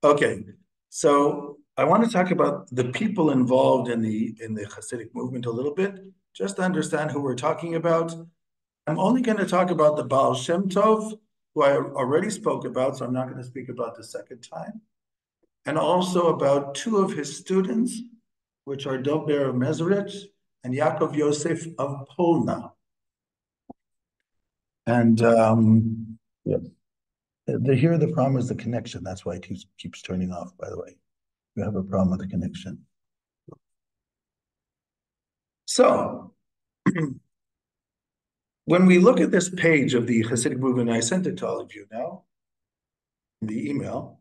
Okay, so I want to talk about the people involved in the Hasidic movement a little bit, just to understand who we're talking about. I'm only going to talk about the Baal Shem Tov, who I already spoke about, so I'm not going to speak about the second time, and also about two of his students, which are Dober of Mezerich and Yaakov Yosef of Polna. And yeah, here the problem is the connection. That's why it keeps turning off, by the way. You have a problem with the connection. So when we look at this page of the Hasidic movement, I sent it to all of you now in the email.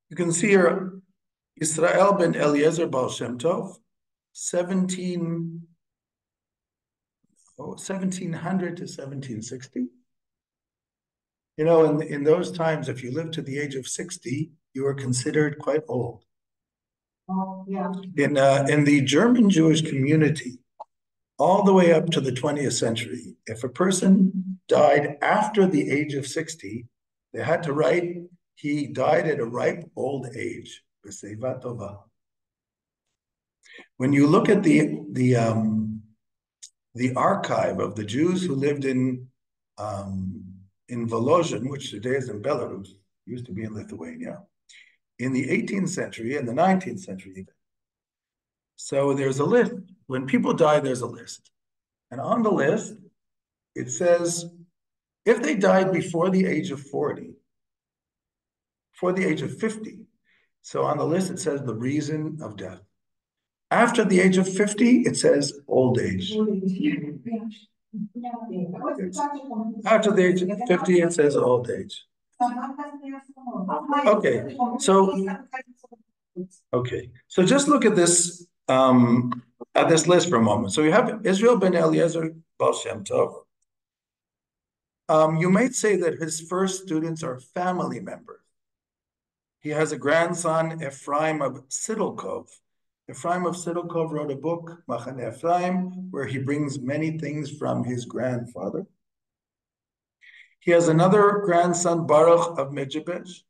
You can see here Israel ben Eliezer Baal Shem Tov, 1700 to 1760. You know, in those times, if you lived to the age of 60, you were considered quite old. Oh, yeah. In the German Jewish community, all the way up to the 20th century, if a person died after the age of 60, they had to write, he died at a ripe old age. When you look at the archive of the Jews who lived in Volozhin, which today is in Belarus, used to be in Lithuania, in the 18th century and the 19th century even. So there's a list. When people die, there's a list. And on the list, it says, if they died before the age of 40, before the age of 50, so on the list, it says the reason of death. After the age of 50, it says old age. After the age of 50, it says old age. Okay, so just look at this list for a moment. So you have Israel ben Eliezer Baal Shem Tov. You might say that his first students are family members. He has a grandson, Ephraim of Siddelkov. Ephraim of Siddelkov wrote a book, Machane Ephraim, where he brings many things from his grandfather. He has another grandson, Baruch of Medjugorje.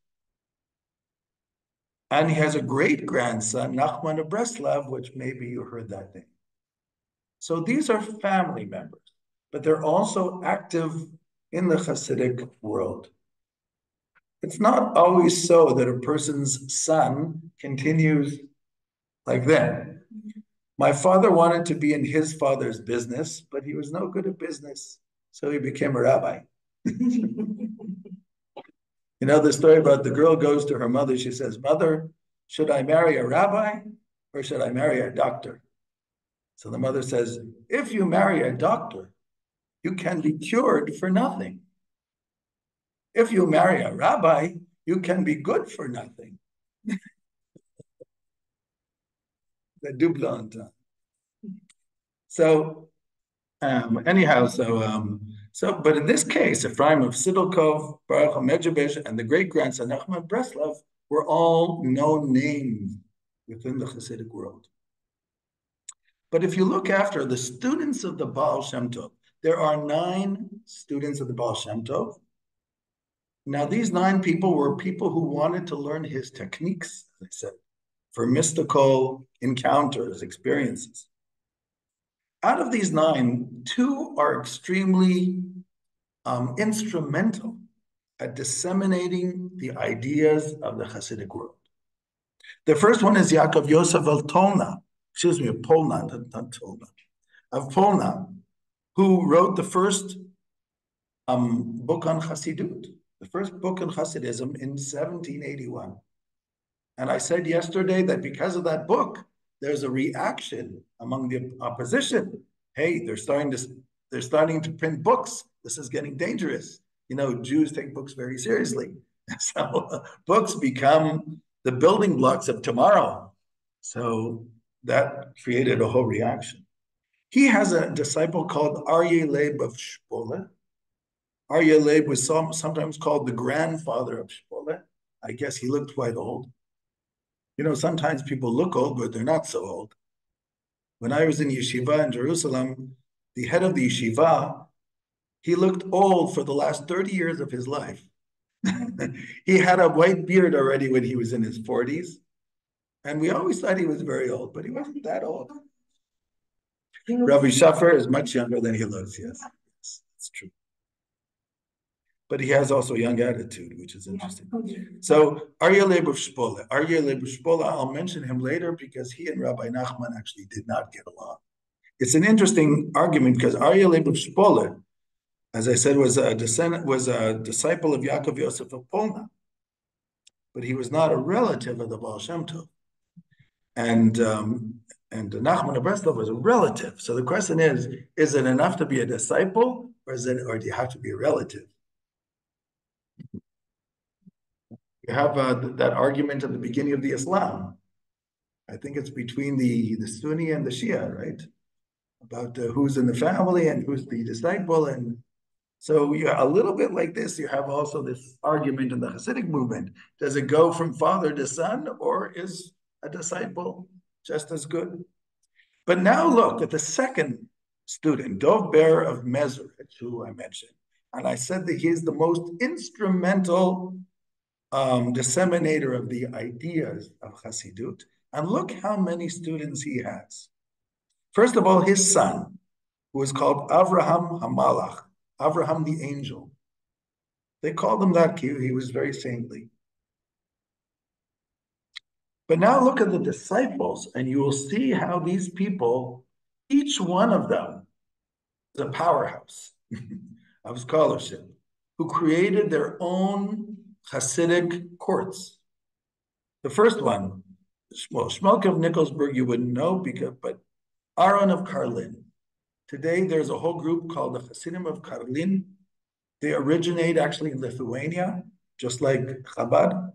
And he has a great-grandson, Nachman of Breslov, which maybe you heard that name. So these are family members, but they're also active in the Hasidic world. It's not always so that a person's son continues like them. My father wanted to be in his father's business, but he was no good at business, so he became a rabbi. You know the story about the girl goes to her mother, she says, "Mother, should I marry a rabbi or should I marry a doctor?" So the mother says, "If you marry a doctor, you can be cured for nothing. If you marry a rabbi, you can be good for nothing." The double entendre. So anyhow, but in this case, Ephraim of Siddelkov, Baruch of Medjugorje, and the great-grandson Nachman Breslov were all known names within the Hasidic world. But if you look after the students of the Baal Shem Tov, there are 9 students of the Baal Shem Tov. Now, these 9 people were people who wanted to learn his techniques, as I said, for mystical encounters, experiences. Out of these 9, 2 are extremely instrumental at disseminating the ideas of the Hasidic world. The first one is Yaakov Yosef of Polna, of Polna, not Tolna, of Polna, who wrote the first book on Hasidut, the first book on Hasidism in 1781. And I said yesterday that because of that book, there's a reaction among the opposition. Hey, they're starting to print books. This is getting dangerous. You know, Jews take books very seriously. So books become the building blocks of tomorrow. So that created a whole reaction. He has a disciple called Aryeh Leib of Shpole. Aryeh Leib was sometimes called the grandfather of Shpole. I guess he looked quite old. You know, sometimes people look old, but they're not so old. When I was in yeshiva in Jerusalem, the head of the yeshiva, he looked old for the last 30 years of his life. He had a white beard already when he was in his 40s. And we always thought he was very old, but he wasn't that old. Rabbi Shaffer is much younger than he looks, yes. It's true. But he has also a young attitude, which is interesting. So Aryeh Leib of Shpola. Aryeh Leib of Shpola, I'll mention him later because he and Rabbi Nachman actually did not get along. It's an interesting argument because Aryeh Leib of Shpola, as I said, was a disciple of Yaakov Yosef of Polna, but he was not a relative of the Baal Shem Tov. And Nachman of Breslov was a relative. So the question is it enough to be a disciple, or do you have to be a relative? You have that argument at the beginning of the Islam. I think it's between the Sunni and the Shia, right? About who's in the family and who's the disciple. And so a little bit like this, you have also this argument in the Hasidic movement. Does it go from father to son, or is a disciple just as good? But now look at the second student, Dov Ber of Mezrich, who I mentioned. And I said that he's the most instrumental disseminator of the ideas of Hasidut. And look how many students he has. First of all, his son, who is called Avraham Hamalach, Avraham the angel. They called him that because he was very saintly. But now look at the disciples, and you will see how these people, each one of them, is a powerhouse of scholarship, who created their own Hasidic courts. The first one, Shmulk of Nikolsburg, you wouldn't know, but Aaron of Karlin. Today, there's a whole group called the Hasidim of Karlin. They originate actually in Lithuania, just like Chabad.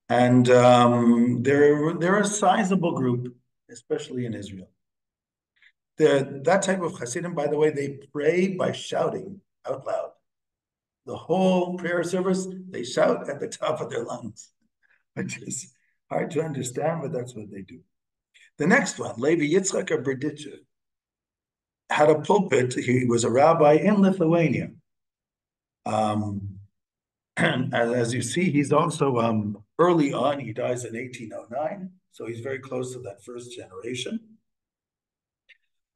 And they're a sizable group, especially in Israel. That type of Hasidim, by the way, they pray by shouting out loud. The whole prayer service, they shout at the top of their lungs, which is hard to understand, but that's what they do. The next one, Levi Yitzchak of Berdichev, had a pulpit. He was a rabbi in Lithuania. And as you see, he's also early on, he dies in 1809, so he's very close to that first generation.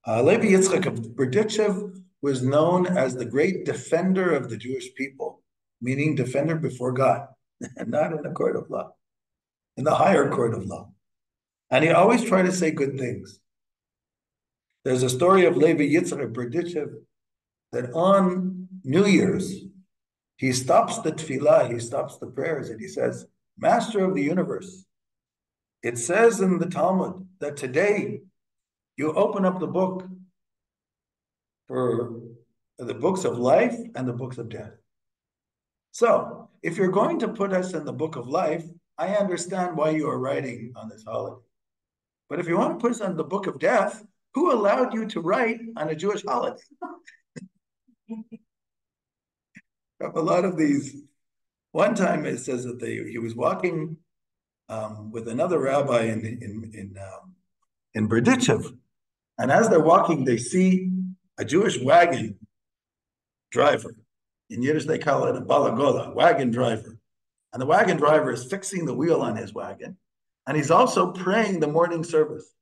Levi Yitzchak of Berdichev was known as the great defender of the Jewish people, meaning defender before God, and not in the court of law, in the higher court of law. And he always tried to say good things. There's a story of Levi Yitzchak of Berdichev that on New Year's, he stops the tefillah, he stops the prayers, and he says, Master of the universe, it says in the Talmud that today you open up the book for the books of life and the books of death. So, if you're going to put us in the book of life, I understand why you are writing on this holiday. But if you want to put us on the book of death, who allowed you to write on a Jewish holiday? A lot of these. One time it says that he was walking with another rabbi in Berdichev, and as they're walking, they see a Jewish wagon driver. In Yiddish, they call it a balagola, wagon driver. And the wagon driver is fixing the wheel on his wagon, and he's also praying the morning service.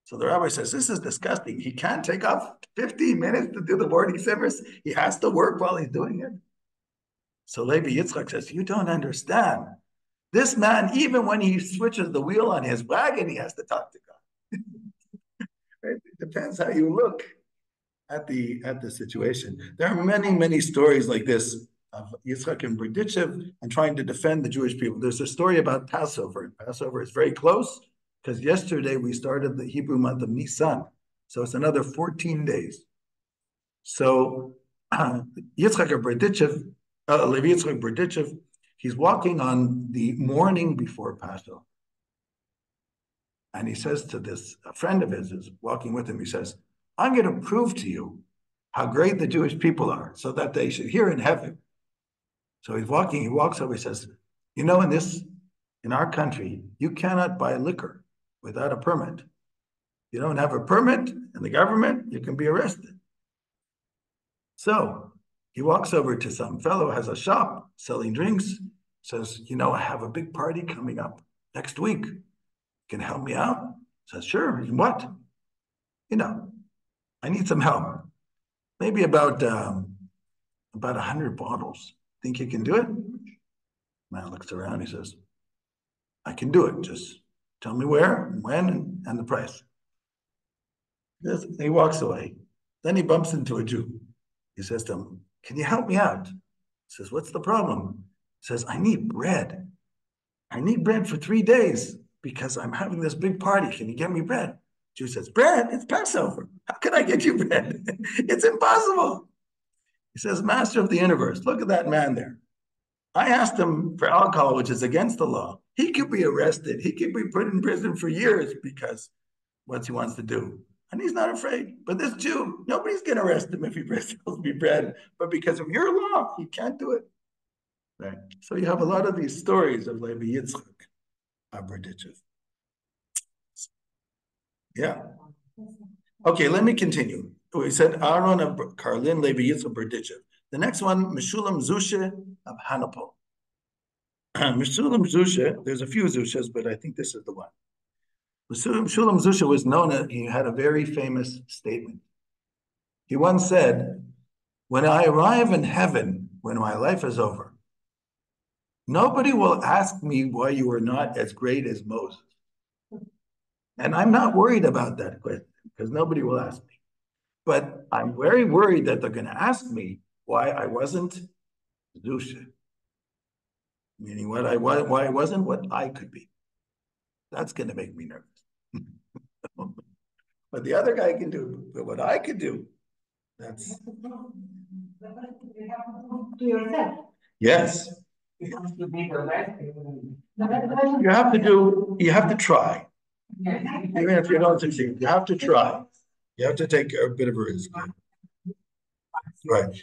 So the rabbi says, this is disgusting. He can't take off 15 minutes to do the morning service. He has to work while he's doing it. So Levi Yitzchak says, you don't understand. This man, even when he switches the wheel on his wagon, he has to talk to God. Right? It depends how you look at the situation. There are many, many stories like this of Yitzchak and Berdichev and trying to defend the Jewish people. There's a story about Passover. Passover is very close because yesterday we started the Hebrew month of Nisan. So it's another 14 days. So Yitzchak of Berdichev, Levi Yitzchak Berdichev, he's walking on the morning before Passover. And he says to a friend of his is walking with him, he says, I'm going to prove to you how great the Jewish people are so that they should hear in heaven. So he walks over, he says, you know, in our country, you cannot buy liquor without a permit. You don't have a permit in the government, you can be arrested. So He walks over to some fellow, has a shop selling drinks, says, I have a big party coming up next week. Can you help me out? Says, sure. What? I need some help. Maybe about 100 bottles. Think you can do it? Man looks around. He says, I can do it. Just tell me where, when, and the price. He walks away. Then he bumps into a Jew. He says to him, can you help me out? He says, what's the problem? He says, I need bread. I need bread for 3 days because I'm having this big party. Can you get me bread? Jew says, bread? It's Passover. How can I get you bread? It's impossible. He says, Master of the universe, look at that man there. I asked him for alcohol, which is against the law. He could be arrested. He could be put in prison for years because what he wants to do. And he's not afraid. But this Jew, nobody's going to arrest him if he sells me bread. But because of your law, he can't do it. Right? So you have a lot of these stories of Levi Yitzchak Berdichev. Yeah. Okay, let me continue. We said Aaron of Karlin, Levi Yitzchak Berdichev. The next one, Meshulam Zushe of Hanapol. Meshulam Zushe, there's a few Zushas, but I think this is the one. Meshulam Zushe was known, he had a very famous statement. He once said, when I arrive in heaven, when my life is over, nobody will ask me why you are not as great as Moses. And I'm not worried about that question because nobody will ask me. But I'm very worried that they're going to ask me why I wasn't Zusha. Meaning why I wasn't what I could be. That's going to make me nervous. But the other guy can do, but what I could do, that's... To yourself. Yes. You have to try. Even if you don't succeed, you have to try. You have to take a bit of a risk. Right.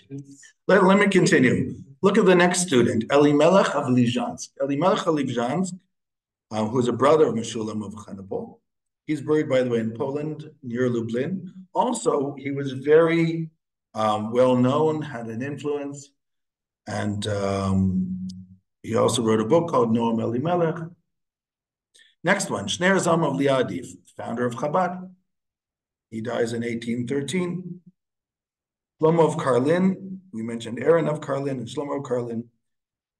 Let me continue. Look at the next student, Elimelech of Lizhansk. Elimelech of Lizhansk, who's a brother of Meshulam of Chanapol. He's buried, by the way, in Poland, near Lublin. Also, he was very well-known, had an influence, and he also wrote a book called Noam Elimelech. Next one, Shneir Zalman of Liadiv, founder of Chabad. He dies in 1813. Shlomo of Karlin, we mentioned Aaron of Karlin and Shlomo of Karlin.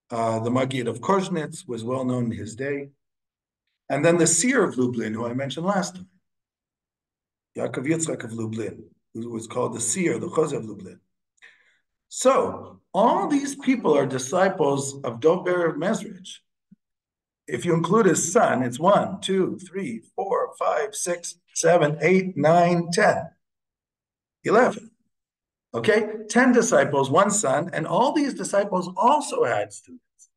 The Maggid of Korsnitz was well known in his day. And then the seer of Lublin, who I mentioned last time, Yaakov Yitzchak of Lublin, who was called the seer, the Chozeh of Lublin. So all these people are disciples of Dober Mezrich. If you include his son, it's 1, 2, 3, 4, 5, 6, 7, 8, 9, 10, 11. Okay, 10 disciples, 1 son, and all these disciples also had students.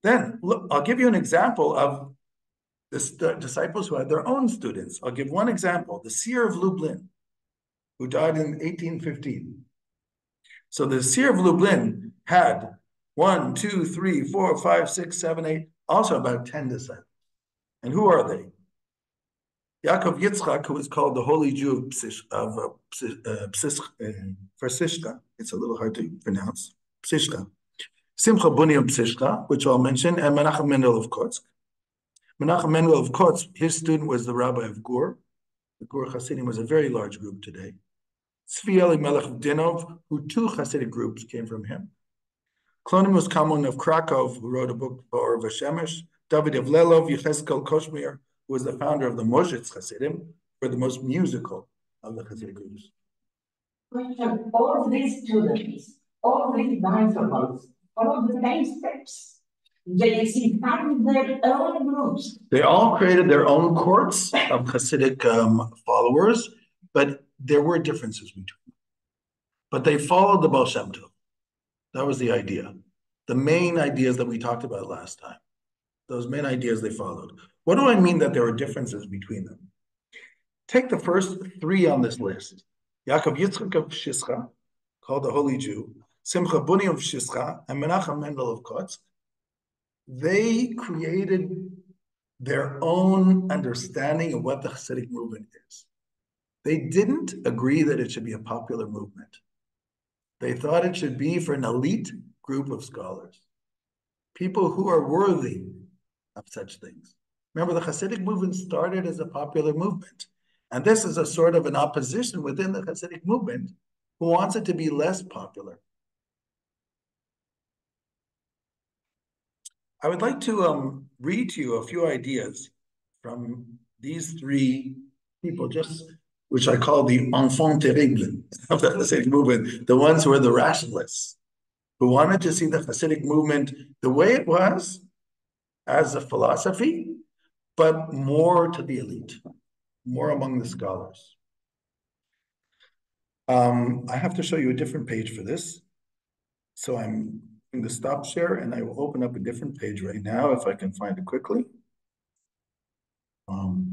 Then, look, I'll give you an example of the disciples who had their own students. I'll give one example, the seer of Lublin, who died in 1815. So the seer of Lublin had 1, 2, 3, 4, 5, 6, 7, 8, also about 10 disciples. And who are they? Yaakov Yitzchak, who is called the Holy Jew of Psishka. It's a little hard to pronounce. Psishka. Simcha Buni of Psishka, which I'll mention, and Menachem Mendel of Kotsk. Menachem Mendel of Kotsk, his student was the rabbi of Gur. The Gur Hasidim was a very large group today. Tzvi Elimelech of Dinov, who 2 Hasidic groups came from him. Klonimus Kalman of Krakow, who wrote a book, Or Vashemesh. David of Lelov, Yecheskel Koshmir, who was the founder of the Moshetz Hasidim, were the most musical of the Hasidic groups. Question, all of these students, all of these disciples, follow the same steps. They found their own groups. They all created their own courts of Hasidic followers, but there were differences between them. But they followed the Baal Shem Tov. That was the idea. The main ideas that we talked about last time. Those main ideas they followed. What do I mean that there are differences between them? Take the first 3 on this list. Yaakov Yitzchak of Shischa, called the Holy Jew, Simcha Buni of Shischa, and Menachem Mendel of Kotsk. They created their own understanding of what the Hasidic movement is. They didn't agree that it should be a popular movement. They thought it should be for an elite group of scholars, people who are worthy of such things. Remember, the Hasidic movement started as a popular movement. And this is a sort of an opposition within the Hasidic movement who wants it to be less popular. I would like to read to you a few ideas from these three people, just which I call the enfants terribles of the Hasidic movement, the ones who are the rationalists, who wanted to see the Hasidic movement the way it was as a philosophy, but more to the elite, more among the scholars. I have to show you a different page for this. So I'm going to stop share and I will open up a different page right now if I can find it quickly. One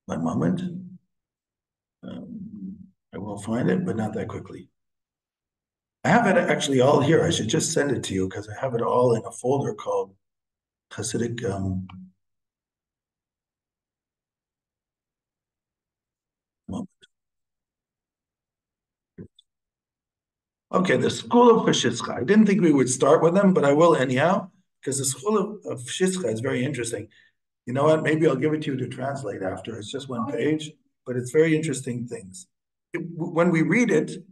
moment. I will find it, but not that quickly. I have it actually all here. I should just send it to you because I have it all in a folder called Hasidic. Okay, the school of Peshitcha. I didn't think we would start with them, but I will anyhow, because the school of Peshitcha is very interesting. You know what? Maybe I'll give it to you to translate after. It's just one page, but it's very interesting things. When we read it,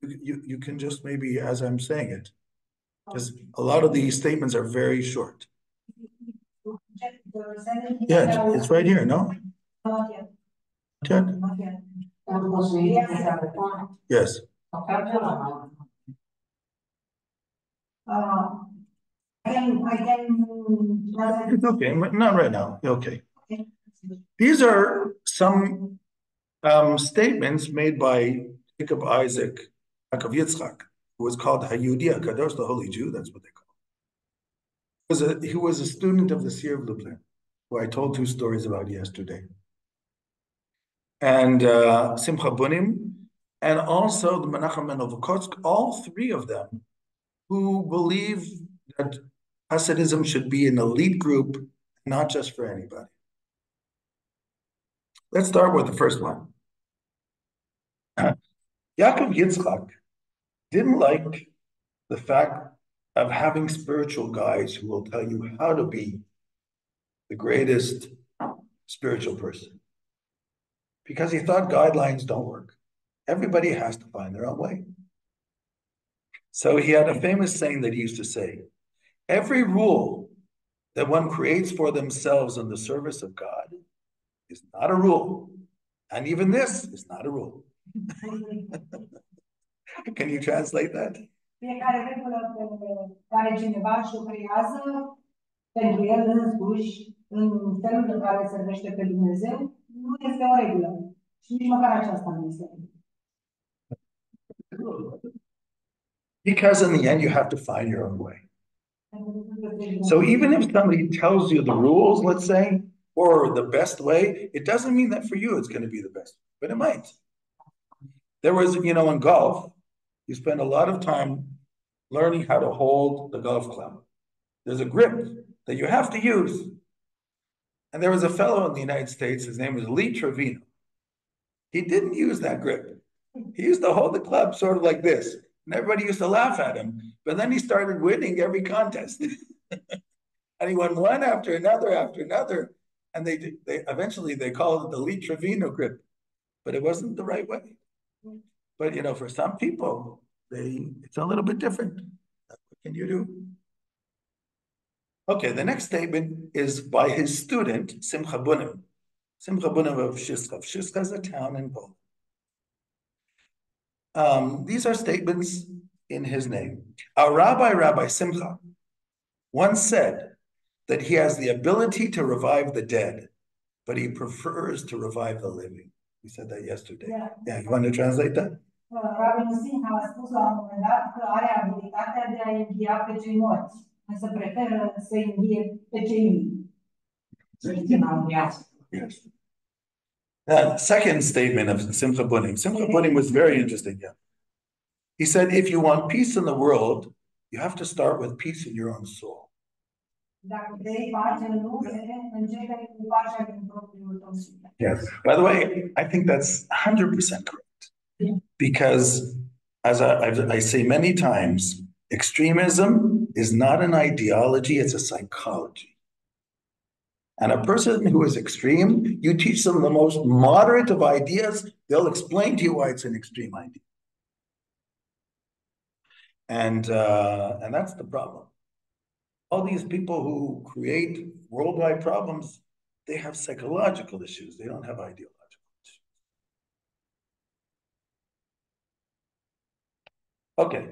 you can just maybe, as I'm saying it, because a lot of these statements are very short. Yeah, it's right here, no? Check. Yes. It's okay, not right now. Okay. These are some statements made by Jacob Isaac Yaakov Yitzchak, who was called Hayudi Kadosh, the Holy Jew. That's what they call him. He was a student of the Seer of Lublin, who I told two stories about yesterday, and Simcha Bunim, and also the Menachem and Novokozk. All three of them, who believe that Hasidism should be an elite group, not just for anybody. Let's start with the first one. Yaakov Yitzchak didn't like the fact of having spiritual guides who will tell you how to be the greatest spiritual person, because he thought guidelines don't work. Everybody has to find their own way. So he had a famous saying that he used to say, every rule that one creates for themselves in the service of God is not a rule. And even this is not a rule. Can you translate that? Fiecare regulă care cineva și-o creează pentru el însuși, în felul în care servește pe Dumnezeu, nu este o regulă. Și nici măcar aceasta nu este. Because in the end, you have to find your own way. So even if somebody tells you the rules, let's say, or the best way, it doesn't mean that for you it's going to be the best, but it might. There was, in golf, you spend a lot of time learning how to hold the golf club. There's a grip that you have to use. And there was a fellow in the United States, his name was Lee Trevino. He didn't use that grip. He used to hold the club sort of like this. And everybody used to laugh at him. But then he started winning every contest. And he won one after another. And they eventually called it the Lee Trevino grip. But it wasn't the right way. But for some people, it's a little bit different. What can you do? Okay, the next statement is by his student, Simcha Bunim. Simcha Bunim of Shishka. Shishka is a town in Poland. These are statements in his name. Our Rabbi Simcha, once said that he has the ability to revive the dead, but he prefers to revive the living. We said that yesterday. Yeah, you want to translate that? Rabbi Simcha a spus la un moment dat că are abilitatea de a învia pe cei morți, însă preferă să învie pe cei vii. Yes. The second statement of Simcha Bunim. Simcha Bunim was very interesting. Yeah. He said, if you want peace in the world, you have to start with peace in your own soul. Yes. By the way, I think that's 100% correct. Because as I say many times, extremism is not an ideology, it's a psychology. And a person who is extreme, you teach them the most moderate of ideas, they'll explain to you why it's an extreme idea. And that's the problem. All these people who create worldwide problems, they have psychological issues. They don't have ideological issues. Okay.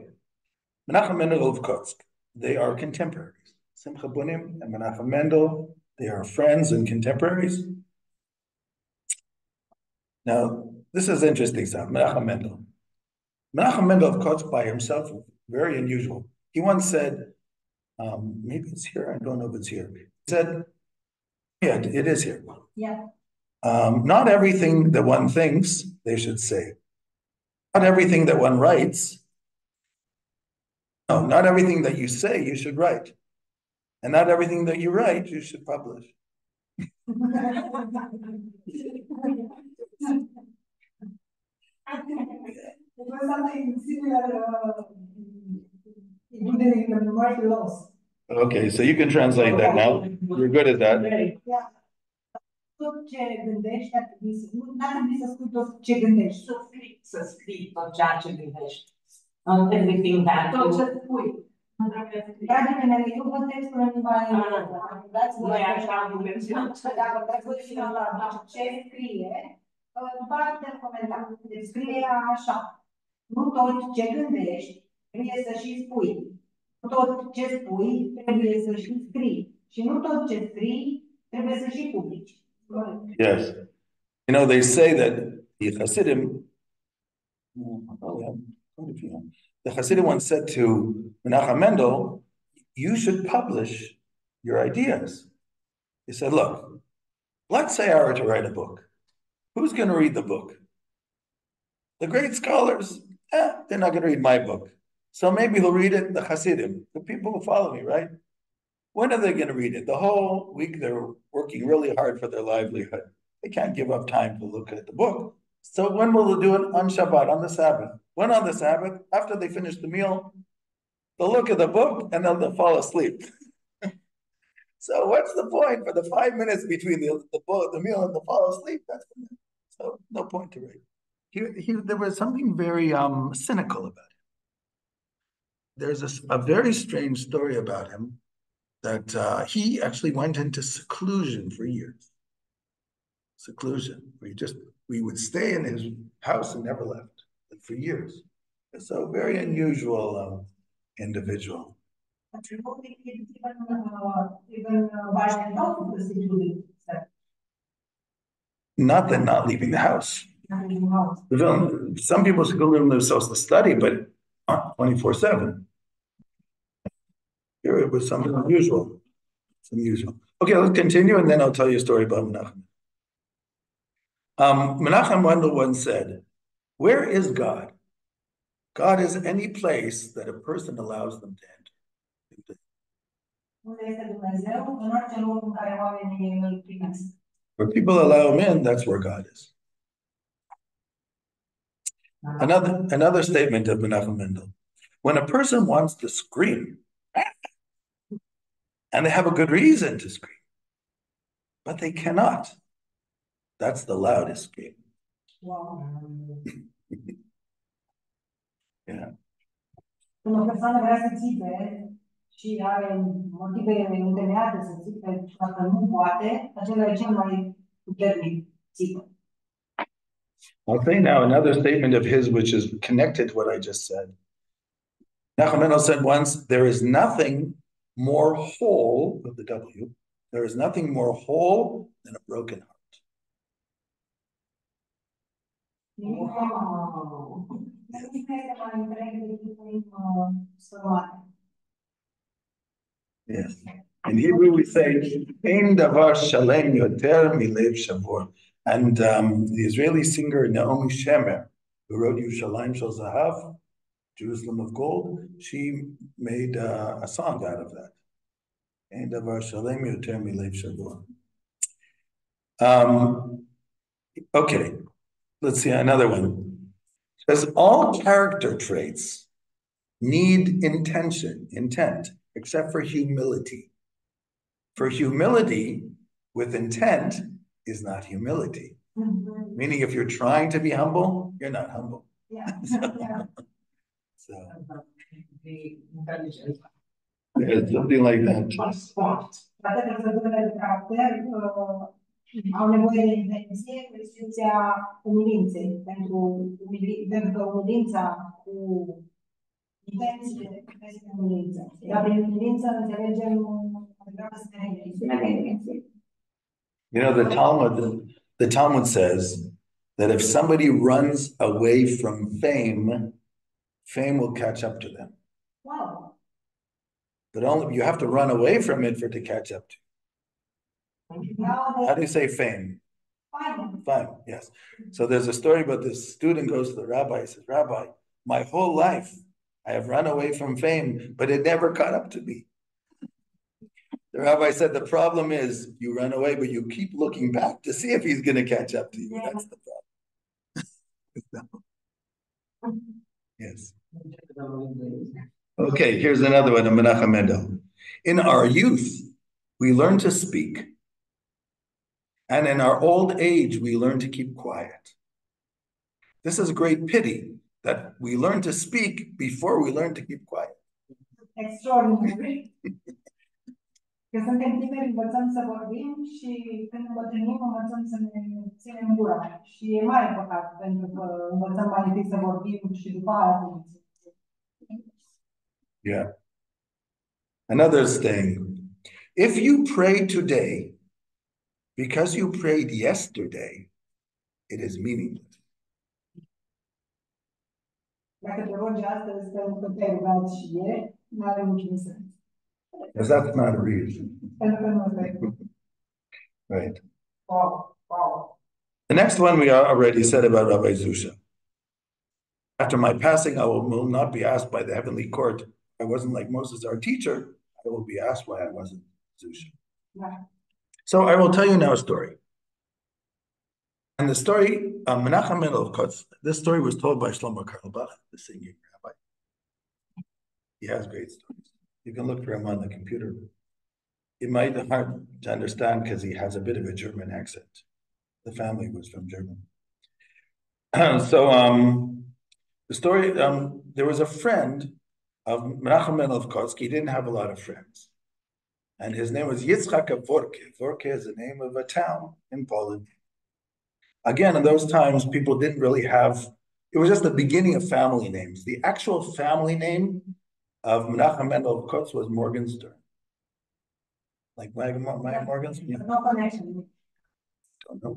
Menachem Mendel of Kotsk. They are contemporaries. Simcha Bunim and Menachem Mendel, they are friends and contemporaries. Now, this is interesting stuff. Menachem Mendel. Menachem Mendel of Kotsk by himself, very unusual. He once said, maybe it's here, I don't know if it's here. He said, yeah, it is here. Yeah. Not everything that one thinks they should say. Not everything that one writes. No, not everything that you say you should write. And not everything that you write you should publish. It was something similar in the martial laws. Okay, so you can translate that now. You're good at that. Yeah. Tot ce gândești ar trebui să... N-ar trebui să spui tot ce gândești. Să scrii tot ceea ce gândești. Everything that Tot ce spui. Dragii mei, eu văd textul în limba engleză. Noi așa am menționat. Dacă vreți voi finala, ce scrie, după aceea putem comenta. Deci scrie așa. Nu tot ce gândești trebuie să și spui. Nu tot ce spui trebuie să și scrii. Și nu tot ce scrii trebuie să și publici. Yes. You know, they say that the Hasidim, the Hasidim once said to Menachem Mendel, you should publish your ideas. He said, look, let's say I were to write a book. Who's going to read the book? The great scholars, they're not going to read my book. So maybe he'll read it, the Hasidim, the people who follow me, right? When are they going to read it? The whole week they're working really hard for their livelihood. They can't give up time to look at the book. So when will they do it? On Shabbat, on the Sabbath. When on the Sabbath? After they finish the meal, they'll look at the book and then they'll fall asleep. So what's the point for the 5 minutes between the meal and the fall asleep? So no point to read. There was something very cynical about him. There's a very strange story about him that he actually went into seclusion for years. Seclusion. We would stay in his house and never left for years. So very unusual individual. Not that not leaving the house. Some people seclude themselves to study, but not 24/7. Here it was something unusual. It's unusual. Okay, let's continue, and then I'll tell you a story about Menachem. Menachem Mendel once said, where is God? God is any place that a person allows them to enter. Where people allow him in, that's where God is. Another statement of Menachem Mendel. When a person wants to scream, and they have a good reason to scream, but they cannot, that's the loudest scream. Wow. Yeah. Când o persoană vrea să țipe și are motive întemeiate să țipe, dacă nu poate, acela e cel mai puternic țipă. I'll say now another statement of his which is connected to what I just said. Menachem Mendel said once, there is nothing more whole, with the W, there is nothing more whole than a broken heart. Wow. Yes. In Hebrew we say, Ein davar shalem yoter milev shavor. And the Israeli singer Naomi Shemer, who wrote Yerushalayim Shel Zahav, Jerusalem of Gold, she made a song out of that. Ein davar shalem yoter milev shavor. Okay, let's see another one. Says all character traits need intent, except for humility. For humility with intent is not humility. Meaning if you're trying to be humble, you're not humble. Yeah. So The intelligence. it's something like that. Smart. Toate trăsăturile de caracter au nevoie de intenție cu excepția umilinței. Pentru că umilința cu intenție este umilință. Dar prin umilință înțelegem degrabă stările. You know, the Talmud says that if somebody runs away from fame, fame will catch up to them. Wow. But only you have to run away from it for it to catch up to you. How do you say fame? Fine, yes. So there's a story about this student goes to the rabbi, he says, Rabbi, my whole life I have run away from fame, but it never caught up to me. The rabbi said, the problem is you run away, but you keep looking back to see if he's going to catch up to you. Yeah. That's the problem. Yes. Okay, here's another one, Menachem Mendel. In our youth, we learn to speak. And in our old age, we learn to keep quiet. This is a great pity that we learn to speak before we learn to keep quiet. Extraordinary. Că suntem tineri, învățăm să vorbim și când îmbătrânim, învățăm să ne ținem gura. Și e mare păcat, pentru că învățăm mai întâi să vorbim și după aia să ne ținem. Yeah. Another thing, if you pray today because you prayed yesterday, it is meaningless. Dacă te rogi astăzi pentru că te-ai rugat și ieri, nu are niciun sens. Because that's not a reason. Right. Wow. The next one we already said about Rabbi Zusha. After my passing, I will not be asked by the heavenly court. I wasn't like Moses, our teacher. I will be asked why I wasn't Zusha. Yeah. So I will tell you now a story. And the story, Menachem Mendel of Kotz, this story was told by Shlomo Carlebach, the singing rabbi. He has great stories. You can look for him on the computer. It might be hard to understand because he has a bit of a German accent. The family was from Germany. The story, there was a friend of Menachem Mendel of Kotsk. He didn't have a lot of friends. And his name was Yitzchak Vorke. Vorke is the name of a town in Poland. Again, in those times, people didn't really have, it was just the beginning of family names. The actual family name of Menachem Mendel of Kotsk was Morgenstern. Like Maya Morgenstern? Yeah. No connection. Don't know.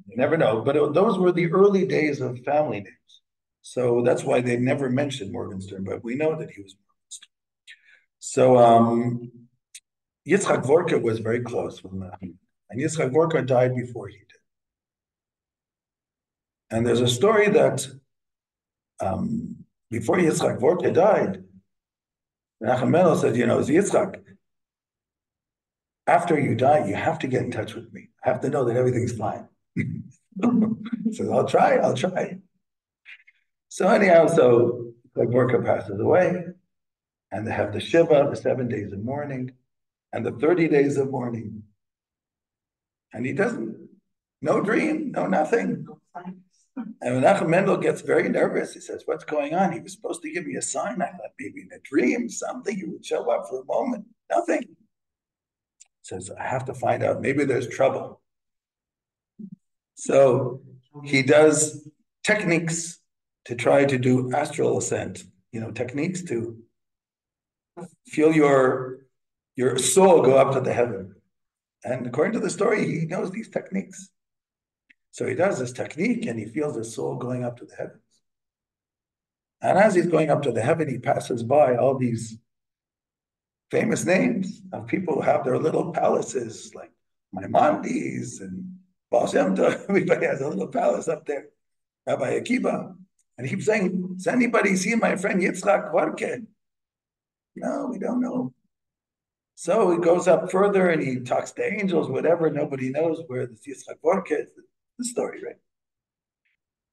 You never know. But those were the early days of family names. So that's why they never mentioned Morgenstern, but we know that he was Morgenstern. So Yitzchak Vorka was very close with Menachem. And Yitzchak Vorka died before he did. And there's a story that before Yitzchak Vorka died, Menachem Mendel said, Yitzchak, after you die, you have to get in touch with me. I have to know that everything's fine. He says, I'll try. So anyhow, Yitzchak Vorka passes away, and they have the Shiva, the 7 days of mourning, and the 30 days of mourning. And he doesn't, no dream, no nothing. And Menachem Mendel gets very nervous. He says, what's going on? He was supposed to give me a sign. I thought maybe in a dream, something, he would show up for a moment. Nothing. He says, I have to find out. Maybe there's trouble. So he does techniques to try to do astral ascent, techniques to feel your soul go up to the heaven. And according to the story, he knows these techniques. So he does this technique and he feels his soul going up to the heavens. And as he's going up to the heaven, he passes by all these famous names of people who have their little palaces, like Maimonides and Baal Shem Tov. Everybody has a little palace up there. Rabbi Akiva. And he keeps saying, has anybody seen my friend Yitzchak Vorke? No, we don't know. So he goes up further and he talks to angels, whatever. Nobody knows where this Yitzchak Vorke is. The story, right?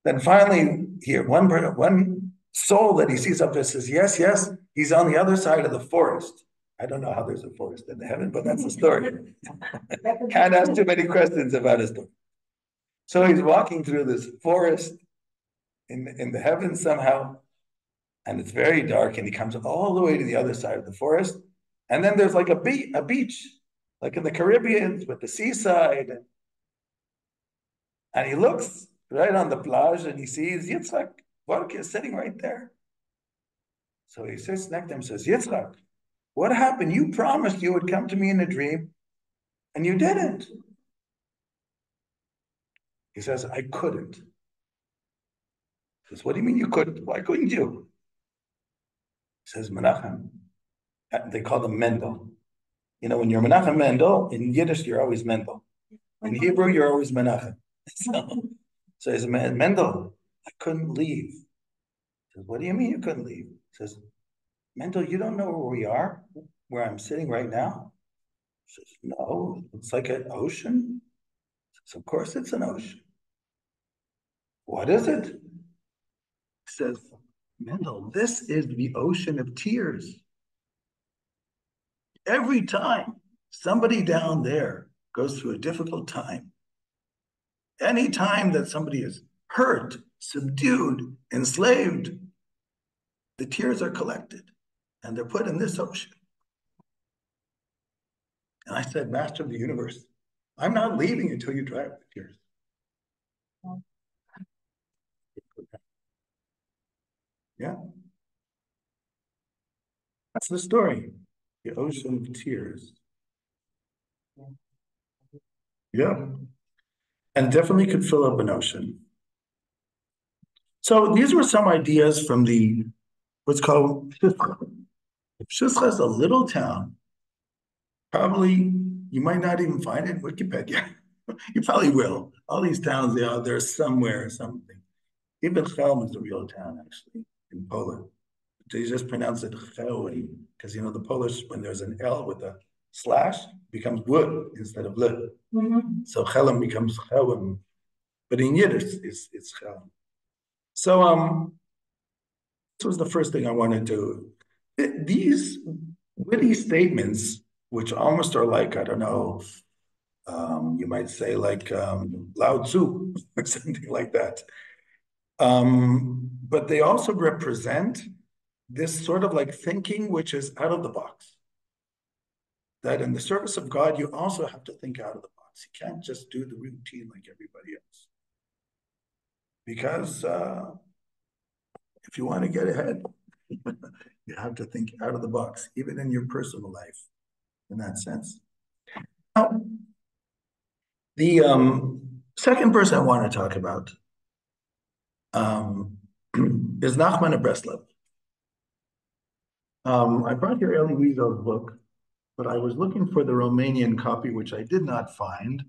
Then finally, here, one soul that he sees up there says, yes, yes, he's on the other side of the forest. I don't know how there's a forest in heaven, but that's the story. Can't ask too many questions about his story. So he's walking through this forest in the heavens somehow, and it's very dark, and he comes all the way to the other side of the forest. And then there's like a beach, like in the Caribbean with the seaside. And he looks right on the plage and he sees Yitzchak Borke sitting right there. So he sits next to him and says, Yitzchak, what happened? You promised you would come to me in a dream, and you didn't. He says, I couldn't. He says, what do you mean you couldn't? Why couldn't you? He says, Menachem. They call him Mendel. You know, when you're Menachem Mendel, in Yiddish, you're always Mendel. In Hebrew, you're always Menachem. So he says, Mendel, I couldn't leave. He says, what do you mean you couldn't leave? He says, Mendel, you don't know where we are, where I'm sitting right now? He says, no, it's like an ocean. He says, of course it's an ocean. What is it? He says, Mendel, this is the ocean of tears. Every time somebody down there goes through a difficult time, any time that somebody is hurt, subdued, enslaved, the tears are collected and they're put in this ocean. And I said, Master of the universe, I'm not leaving until you dry up the tears. Yeah. That's the story. The ocean of tears. Yeah. And definitely could fill up an ocean. So these were some ideas from the what's called Shusha is a little town. Probably you might not even find it in Wikipedia. You probably will. All these towns, they're somewhere or something. Even Chelm is a real town, actually, in Poland. They just pronounce it Chełm, because you know the Polish, when there's an L with a slash, becomes W instead of L. Mm-hmm. So Chelm becomes Chełm. But in Yiddish, it's Chelm. So this was the first thing I wanted to. These witty statements, which almost are like, I don't know, you might say like Lao Tzu or something like that. But they also represent this sort of like thinking which is out of the box. That in the service of God, you also have to think out of the box. You can't just do the routine like everybody else. Because if you want to get ahead, you have to think out of the box, even in your personal life, in that sense. Now, the second person I want to talk about is Nachman of Breslov. I brought here Elie Wiesel's book, but I was looking for the Romanian copy, which I did not find.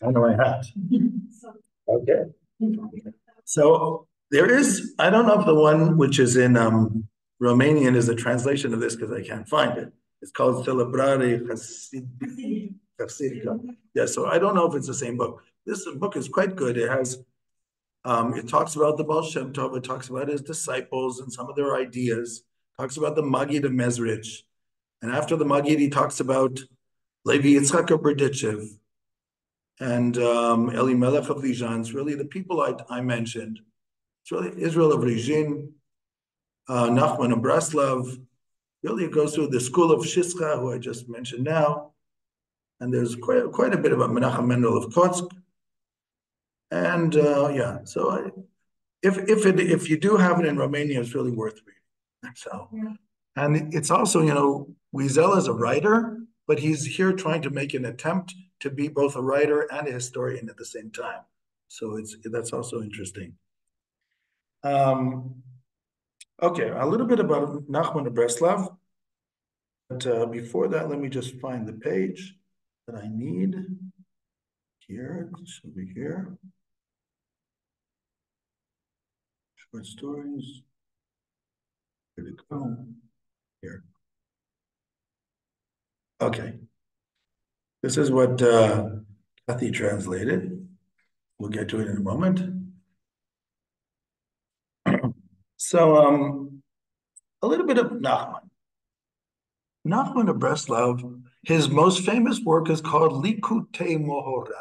I know I had. Okay. So there is, I don't know if the one which is in Romanian is a translation of this because I can't find it. It's called Celebrare Hasidica. Yeah, so I don't know if it's the same book. This book is quite good. It has, it talks about the Baal Shem Tov, it talks about his disciples and some of their ideas, talks about the Maggid of Mezrich. And after the Maggid, he talks about Levi Yitzchak of Berditchev and Elimelech of Lijan. It's really the people I mentioned. It's really Israel of Rizhin, Nachman of Breslov. Really, it goes through the school of Shischa, who I just mentioned now. And there's quite a bit about Menachem Mendel of Kotsk. And yeah, so if you do have it in Romania, it's really worth reading. So, and it's also, you know, Wiesel is a writer, but he's here trying to make an attempt to be both a writer and a historian at the same time. So that's also interesting. Okay, a little bit about Nachman of Breslov. But before that, let me just find the page that I need. Here, it should be here. Short stories. Here we go. Here. Okay. This is what Kathy translated. We'll get to it in a moment. So, a little bit of Nachman. Nachman of Breslov, his most famous work is called Likutei Mohoran,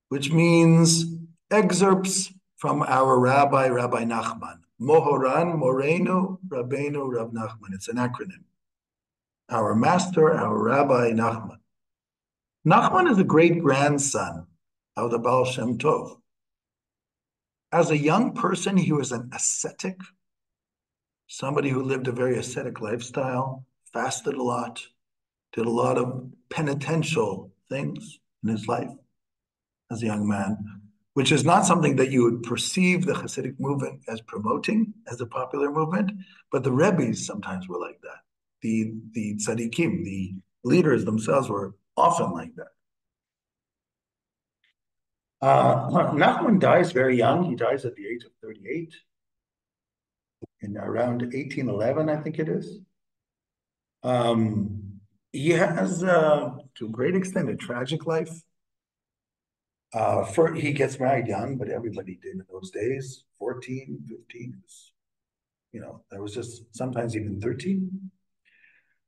which means excerpts from our Rabbi Nachman. Mohoran, Moreno, Rabbeinu, Rav Nachman. It's an acronym. Our master, our Rabbi Nachman. Nachman is a great-grandson of the Baal Shem Tov. As a young person, he was an ascetic, somebody who lived a very ascetic lifestyle, fasted a lot, did a lot of penitential things in his life as a young man, which is not something that you would perceive the Hasidic movement as promoting as a popular movement, but the Rebbes sometimes were like that. The tzaddikim, the leaders themselves were often like that. Nachman dies very young. He dies at the age of 38 in around 1811, I think it is. He has, to a great extent, a tragic life. He gets married young, but everybody did in those days. 14, 15, there was just sometimes even 13.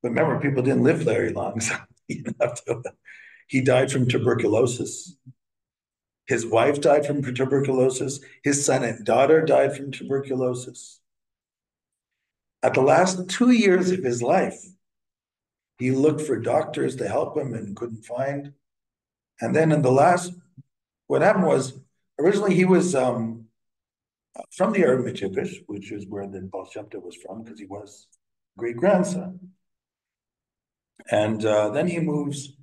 But remember, people didn't live very long, so he died from tuberculosis. His wife died from tuberculosis. His son and daughter died from tuberculosis. At the last 2 years of his life, he looked for doctors to help him and couldn't find. And then what happened was, originally he was from the Arab Mitzvah, which is where the Baal Shem Tov was from, because he was great-grandson. And then he moves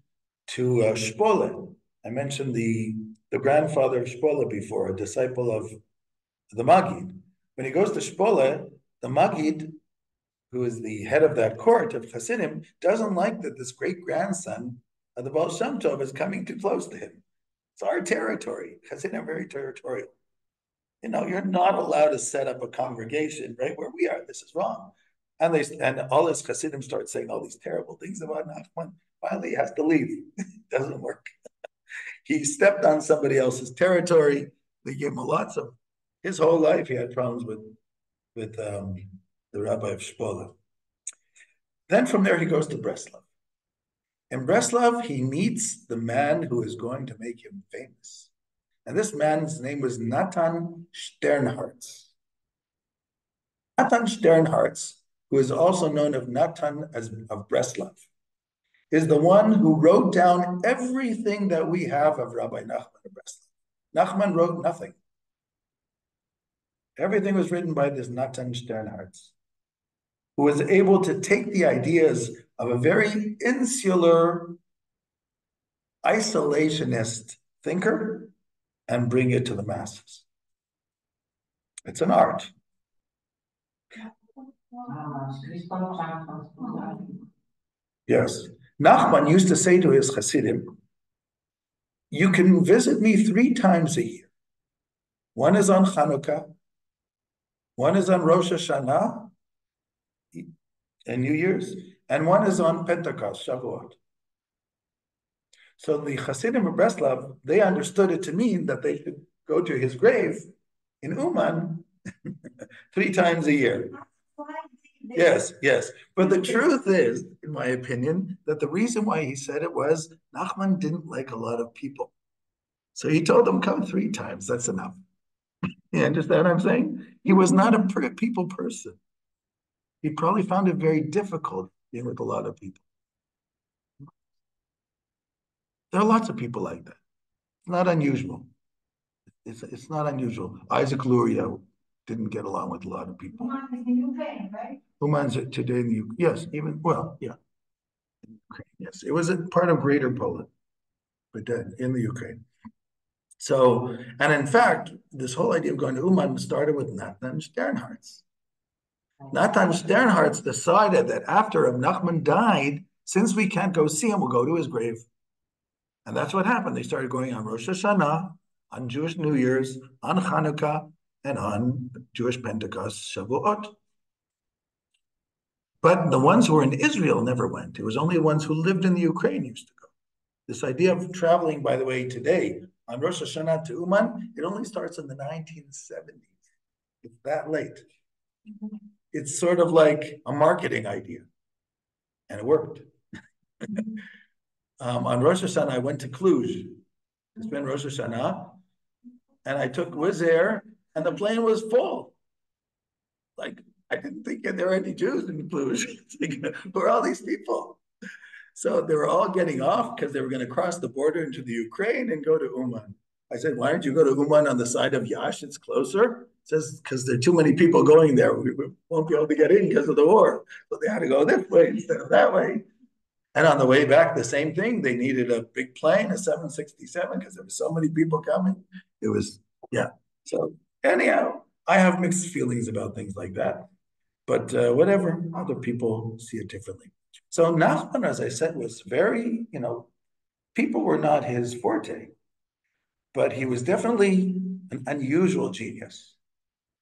to Shpole. I mentioned the grandfather of Shpole before, a disciple of the Maggid. When he goes to Shpole, the Maggid, who is the head of that court of Hasidim, doesn't like that this great-grandson of the Baal Shem Tov is coming too close to him. It's our territory. Hasidim are very territorial. You're not allowed to set up a congregation right where we are. This is wrong. And all his Hasidim start saying all these terrible things about Nachman. Finally, he has to leave. It doesn't work. He stepped on somebody else's territory. They gave him his whole life he had problems with the rabbi of Shpole. Then from there he goes to Breslov. In Breslov, he meets the man who is going to make him famous. And this man's name was Natan Sternhartz. Natan Sternhartz, who is also known as Natan of Breslov, is the one who wrote down everything that we have of Rabbi Nachman of Breslov. Nachman wrote nothing. Everything was written by this Natan Sternhartz, who was able to take the ideas of a very insular, isolationist thinker and bring it to the masses. It's an art. Yes. Nachman used to say to his Hasidim, you can visit me 3 times a year. One is on Hanukkah, one is on Rosh Hashanah and New Year's, and one is on Pentecost, Shavuot. So the Hasidim of Breslov, they understood it to mean that they should go to his grave in Uman 3 times a year. Yes. But the truth is, in my opinion, that the reason why he said it was Nachman didn't like a lot of people. So he told them, come 3 times, that's enough. You understand what I'm saying? He was not a people person. He probably found it very difficult being with a lot of people. There are lots of people like that. It's not unusual. It's not unusual. Isaac Luria didn't get along with a lot of people. Uman is in Ukraine, right? Uman's today in the Ukraine. Yes, yeah. In Ukraine, yes. It was a part of Greater Poland, but then in the Ukraine. So, and in fact, this whole idea of going to Uman started with Natan Sternhartz. Natan Sternhartz decided that after Nachman died, since we can't go see him, we'll go to his grave. And that's what happened. They started going on Rosh Hashanah, on Jewish New Year's, on Hanukkah, and on Jewish Pentecost, Shavuot. But the ones who were in Israel never went. It was only the ones who lived in the Ukraine used to go. This idea of traveling, by the way, today on Rosh Hashanah to Uman, it only starts in the 1970s. It's that late. It's sort of like a marketing idea. And it worked. On Rosh Hashanah, I went to Cluj to spend Rosh Hashanah, and I took Wizz Air, and the plane was full. Like, I didn't think there were any Jews in Cluj. Like, who are all these people? So they were all getting off because they were going to cross the border into the Ukraine and go to Uman. I said, why don't you go to Uman on the side of Yash? It's closer. It says, because there are too many people going there. We won't be able to get in because of the war. So they had to go this way instead of that way. And on the way back, the same thing. They needed a big plane, a 767, because there were so many people coming. It was, yeah. So anyhow, I have mixed feelings about things like that. But whatever, other people see it differently. So Nachman, as I said, was very, people were not his forte, but he was definitely an unusual genius.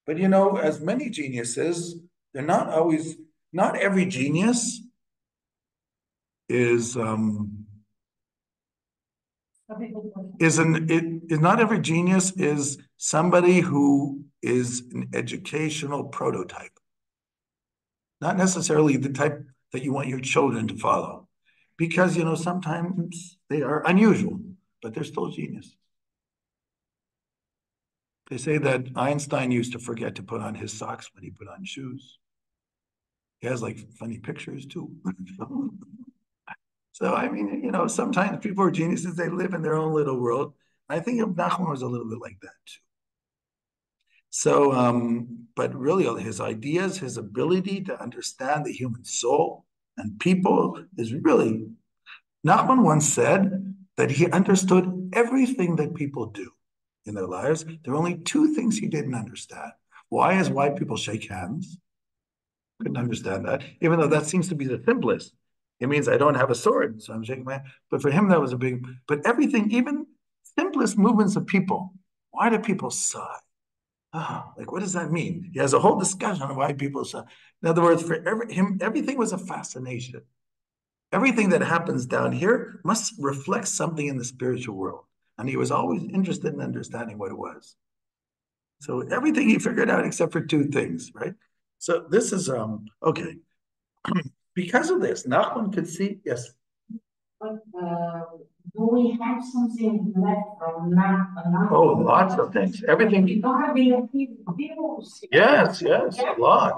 But as many geniuses, they're not always, not every genius is not every genius is somebody who is an educational prototype. Not necessarily the type that you want your children to follow, because sometimes they are unusual, but they're still genius. They say that Einstein used to forget to put on his socks when he put on shoes. He has like funny pictures too. So I mean, sometimes people are geniuses. They live in their own little world. I think Nachman was a little bit like that too. So, but really his ideas, his ability to understand the human soul and people is really, Nachman once said that he understood everything that people do in their lives. There are only two things he didn't understand. Why is white people shake hands? Couldn't understand that, even though that seems to be the simplest. It means I don't have a sword, so I'm shaking my hand. But for him, that was a big, but everything, even simplest movements of people. Why do people sigh? Like, what does that mean? He has a whole discussion on why people sigh. In other words, for him, everything was a fascination. Everything that happens down here must reflect something in the spiritual world. And he was always interested in understanding what it was. So everything he figured out except for two things, right? So this is, okay. Because of this, Nachman could see, yes. But do we have something left from Nachman? Oh, lots of things. Everything. We don't have people. Yes, a lot.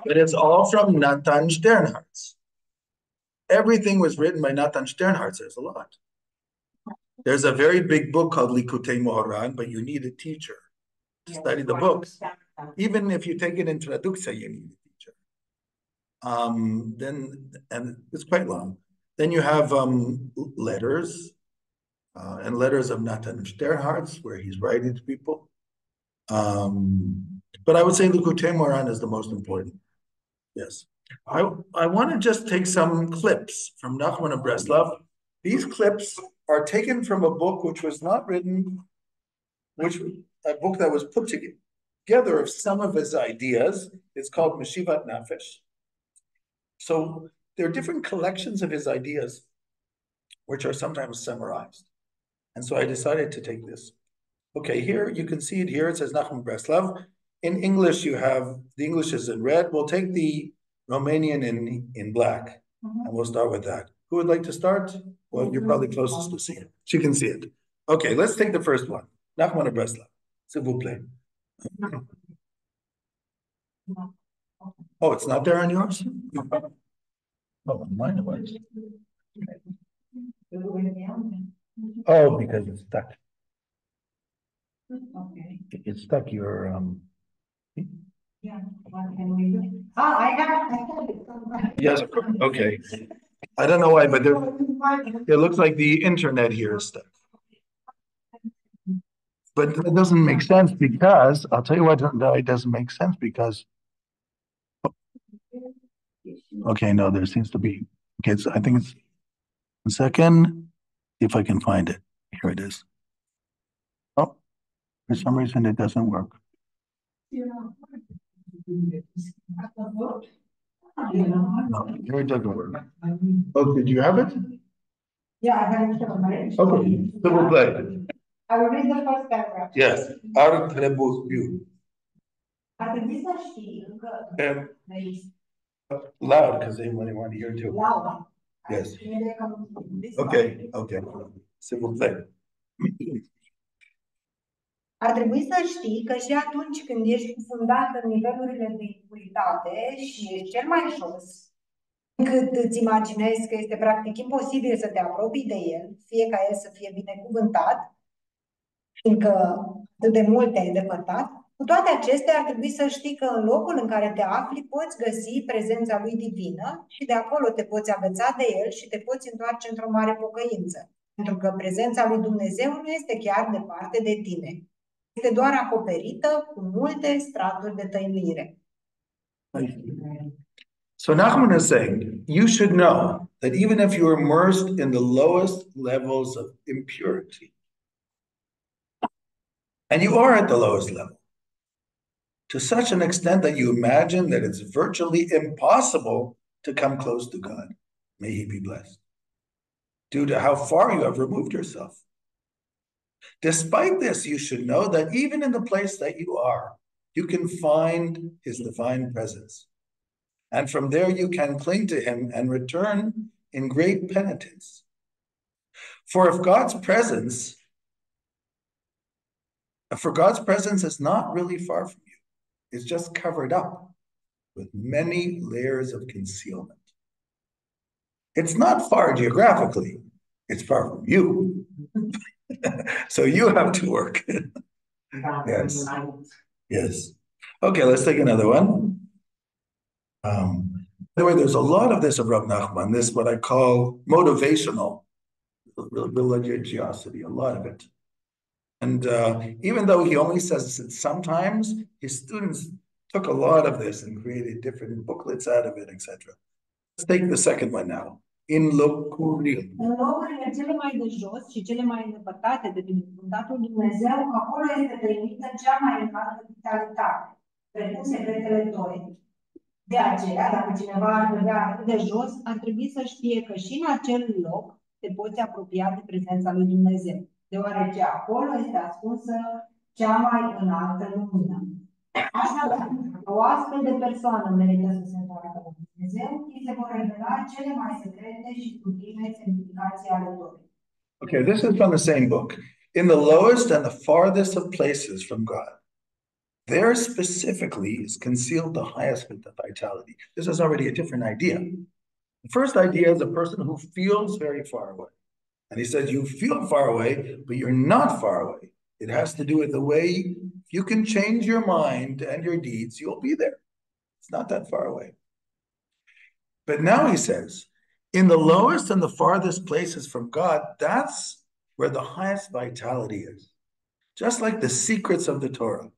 But it's all from Natan Sternhartz. Everything was written by Natan Sternhartz. There's a lot. There's a very big book called Likutei Moharan, but you need a teacher to study the book. Even if you take it in traducción, you need a teacher. And it's quite long. Then you have letters and letters of Natan Sternhartz, where he's writing to people. But I would say Likutei Moharan is the most important. Yes. I want to just take some clips from Nachman of Breslov. These clips are taken from a book which was not written, a book that was put together of some of his ideas. It's called Meshivat Nafesh. So there are different collections of his ideas, which are sometimes summarized. And so I decided to take this. Okay, here you can see it here. It says Nachman Breslov. In English, you have, the English is in red. We'll take the Romanian in black, and we'll start with that. Who would like to start? Well, you're probably closest to see it. She can see it. Okay, let's take the first one. Nachman of Breslov. S'il vous plaît. Oh, it's not there on yours? Oh, mine was. Oh, because it's stuck. Okay. It's stuck your Yeah. What can we do? Oh, I have it. Yes, okay. I don't know why, but it looks like the internet here is stuck. But it doesn't make sense because, I'll tell you why it doesn't make sense because, okay, no, there seems to be, okay, I think it's, a second, if I can find it. Here it is. Oh, for some reason it doesn't work. No, here it doesn't work. Oh, did you have it? Yeah, I have to marriage. Okay, civil play. I will read the first paragraph. Yes, ar trebuiu. Ar trebui să știi că Loud, because they want to hear too. Laura. Yes. Okay, okay. Civil play. Ar trebui să știi că și atunci când ești cufundat în nivelurile de impuritate și ești cel mai jos, încât îți imaginezi că este practic imposibil să te apropii de el, fie ca el să fie binecuvântat, fiindcă atât de mult te-ai îndepărtat, cu toate acestea ar trebui să știi că în locul în care te afli poți găsi prezența lui divină și de acolo te poți agăța de el și te poți întoarce într-o mare pocăință, pentru că prezența lui Dumnezeu nu este chiar departe de tine. Este doar acoperită cu multe straturi de tăinuire. So Nachman is saying, you should know that even if you're immersed in the lowest levels of impurity, and you are at the lowest level, to such an extent that you imagine that it's virtually impossible to come close to God, may he be blessed, due to how far you have removed yourself. Despite this, you should know that even in the place that you are, you can find his divine presence. And from there you can cling to him and return in great penitence. For God's presence is not really far from you. It's just covered up with many layers of concealment. It's not far geographically, it's far from you. So you have to work. Yes. Yes. Okay, let's take another one. By the way, there's a lot of this of Rav Nachman, this what I call motivational religiosity, a lot of it. And even though he only says it sometimes, his students took a lot of this and created different booklets out of it, etc. Let's take the second one now. In locurile. În locurile cele mai de jos și cele mai îndepărtate de binecuvântatul Dumnezeu, acolo este trăinită cea mai înaltă vitalitate, precum secretele Torei. De aceea, dacă cineva ar vedea atât de jos, ar trebui să știe că și în acel loc te poți apropia de prezența lui Dumnezeu, deoarece acolo este ascunsă cea mai înaltă lumină. Așadar, o astfel de persoană merită să se întoarcă la Dumnezeu, îi se vor revela cele mai secrete și sublime semnificații ale Torei. Okay, this is from the same book. In the lowest and the farthest of places from God, there specifically is concealed the highest vitality. This is already a different idea. The first idea is a person who feels very far away. And he says, you feel far away, but you're not far away. It has to do with the way you can change your mind and your deeds, you'll be there. It's not that far away. But now he says, in the lowest and the farthest places from God, that's where the highest vitality is. Just like the secrets of the Torah.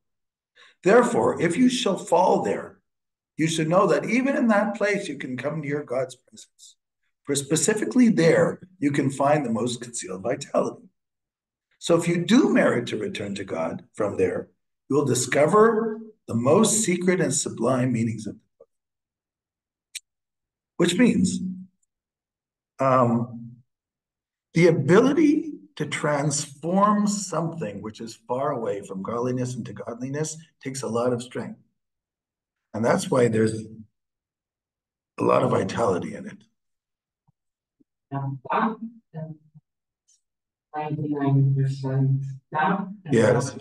Therefore, if you shall fall there, you should know that even in that place, you can come near God's presence. For specifically there, you can find the most concealed vitality. So if you do merit to return to God from there, you will discover the most secret and sublime meanings of the book. Which means the ability to transform something which is far away from godliness into godliness takes a lot of strength. And that's why there's a lot of vitality in it. 99% down. Yes.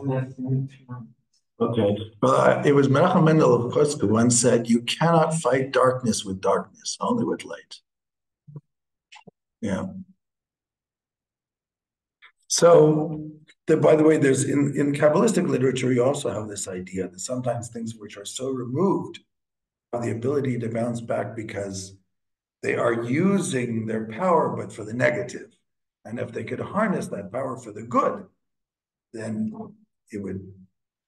Okay. Well, it was Menachem Mendel of Kosk who once said, you cannot fight darkness with darkness, only with light. Yeah. So, by the way, there's in Kabbalistic literature, you also have this idea that sometimes things which are so removed have the ability to bounce back because they are using their power, but for the negative. And if they could harness that power for the good, then it would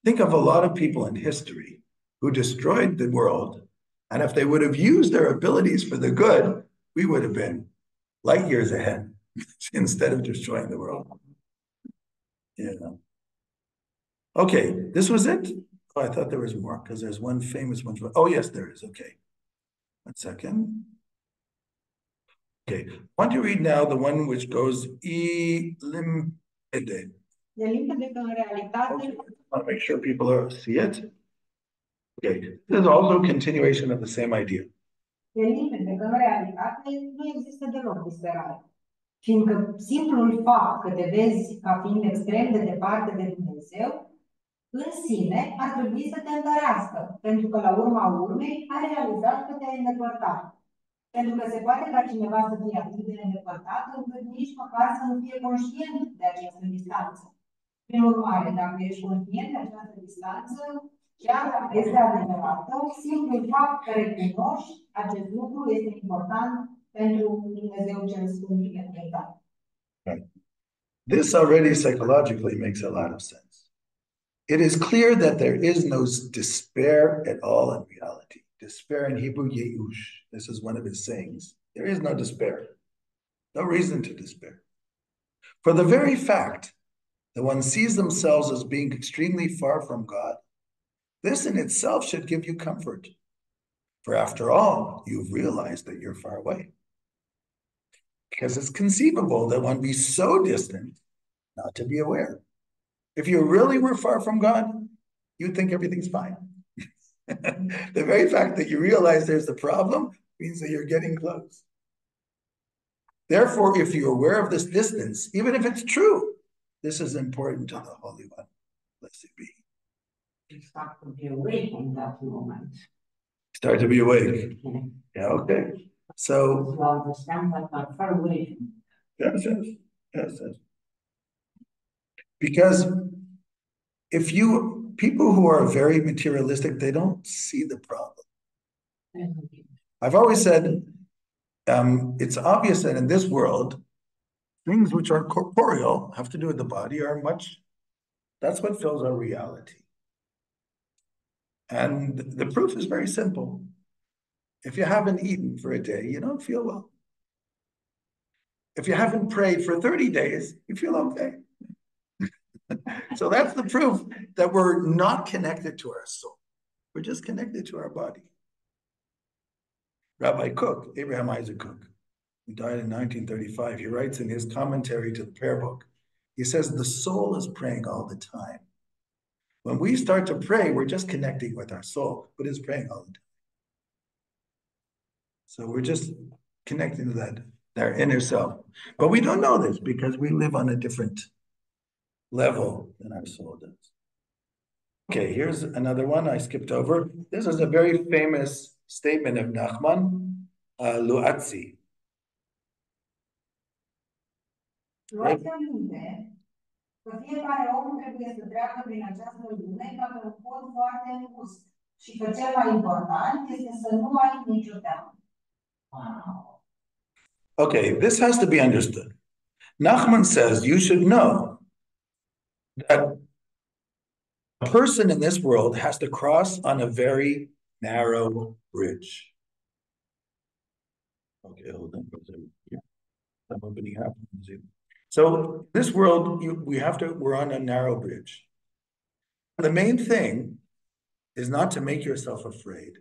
think of a lot of people in history who destroyed the world. And if they would have used their abilities for the good, we would have been light years ahead instead of destroying the world. Yeah. Okay, this was it? Oh, I thought there was more because there's one famous one. Oh, yes, there is. Okay. 1 second. Okay, why don't you read now the one which goes limpede. E limpede că în realitate, Okay, I want to make sure people see it. Okay, this is also a continuation of the same idea. e limpede că în realitate nu există deloc disperare. Fiindcă simplul fapt că te vezi ca fiind extrem de departe de Dumnezeu, în sine ar trebui să te întărească, pentru că la urma urmei ai realizat că te-ai îndepărtat. Pentru că se poate ca cineva să fie atât de îndepărtat încât nici măcar să nu fie conștient de această distanță. Prin urmare, dacă ești conștient de această distanță, chiar dacă este adevărată, simplul fapt că recunoști acest lucru este important pentru Dumnezeu cel Sfânt și Eternitatea. This already psychologically makes a lot of sense. It is clear that there is no despair at all in reality. Despair in Hebrew, yeush. This is one of his sayings. There is no despair. No reason to despair. For the very fact that one sees themselves as being extremely far from God, this in itself should give you comfort. For after all, you've realized that you're far away. Because it's conceivable that one be so distant not to be aware. If you really were far from God, you'd think everything's fine. The very fact that you realize there's a problem means that you're getting close. Therefore, if you're aware of this distance, even if it's true, this is important to the Holy One. Blessed be. You start to be awake in that moment. Start to be awake. Yeah, okay. So you understand that I'm far away. Yes. Because if people who are very materialistic, they don't see the problem. I've always said, it's obvious that in this world, things which are corporeal, have to do with the body, that's what fills our reality. And the proof is very simple. If you haven't eaten for a day, you don't feel well. If you haven't prayed for 30 days, you feel okay. So that's the proof that we're not connected to our soul. We're just connected to our body. Rabbi Cook, Abraham Isaac Cook, who died in 1935, he writes in his commentary to the prayer book, he says, the soul is praying all the time. When we start to pray, we're just connecting with our soul, but it's praying all the time. So we're just connecting to their inner self. But we don't know this because we live on a different level than our soul does. Okay, here's another one I skipped over. This is a very famous statement of Nachman Luatzi. Luați aminte că fiecare om trebuie să treacă prin această lume ca pe un pod foarte îngust și că cel mai important este să nu ai nicio teamă. Wow. Okay, this has to be understood. Nachman says you should know that a person in this world has to cross on a very narrow bridge. Okay, hold on. I'm opening up. So this world, we're on a narrow bridge. The main thing is not to make yourself afraid.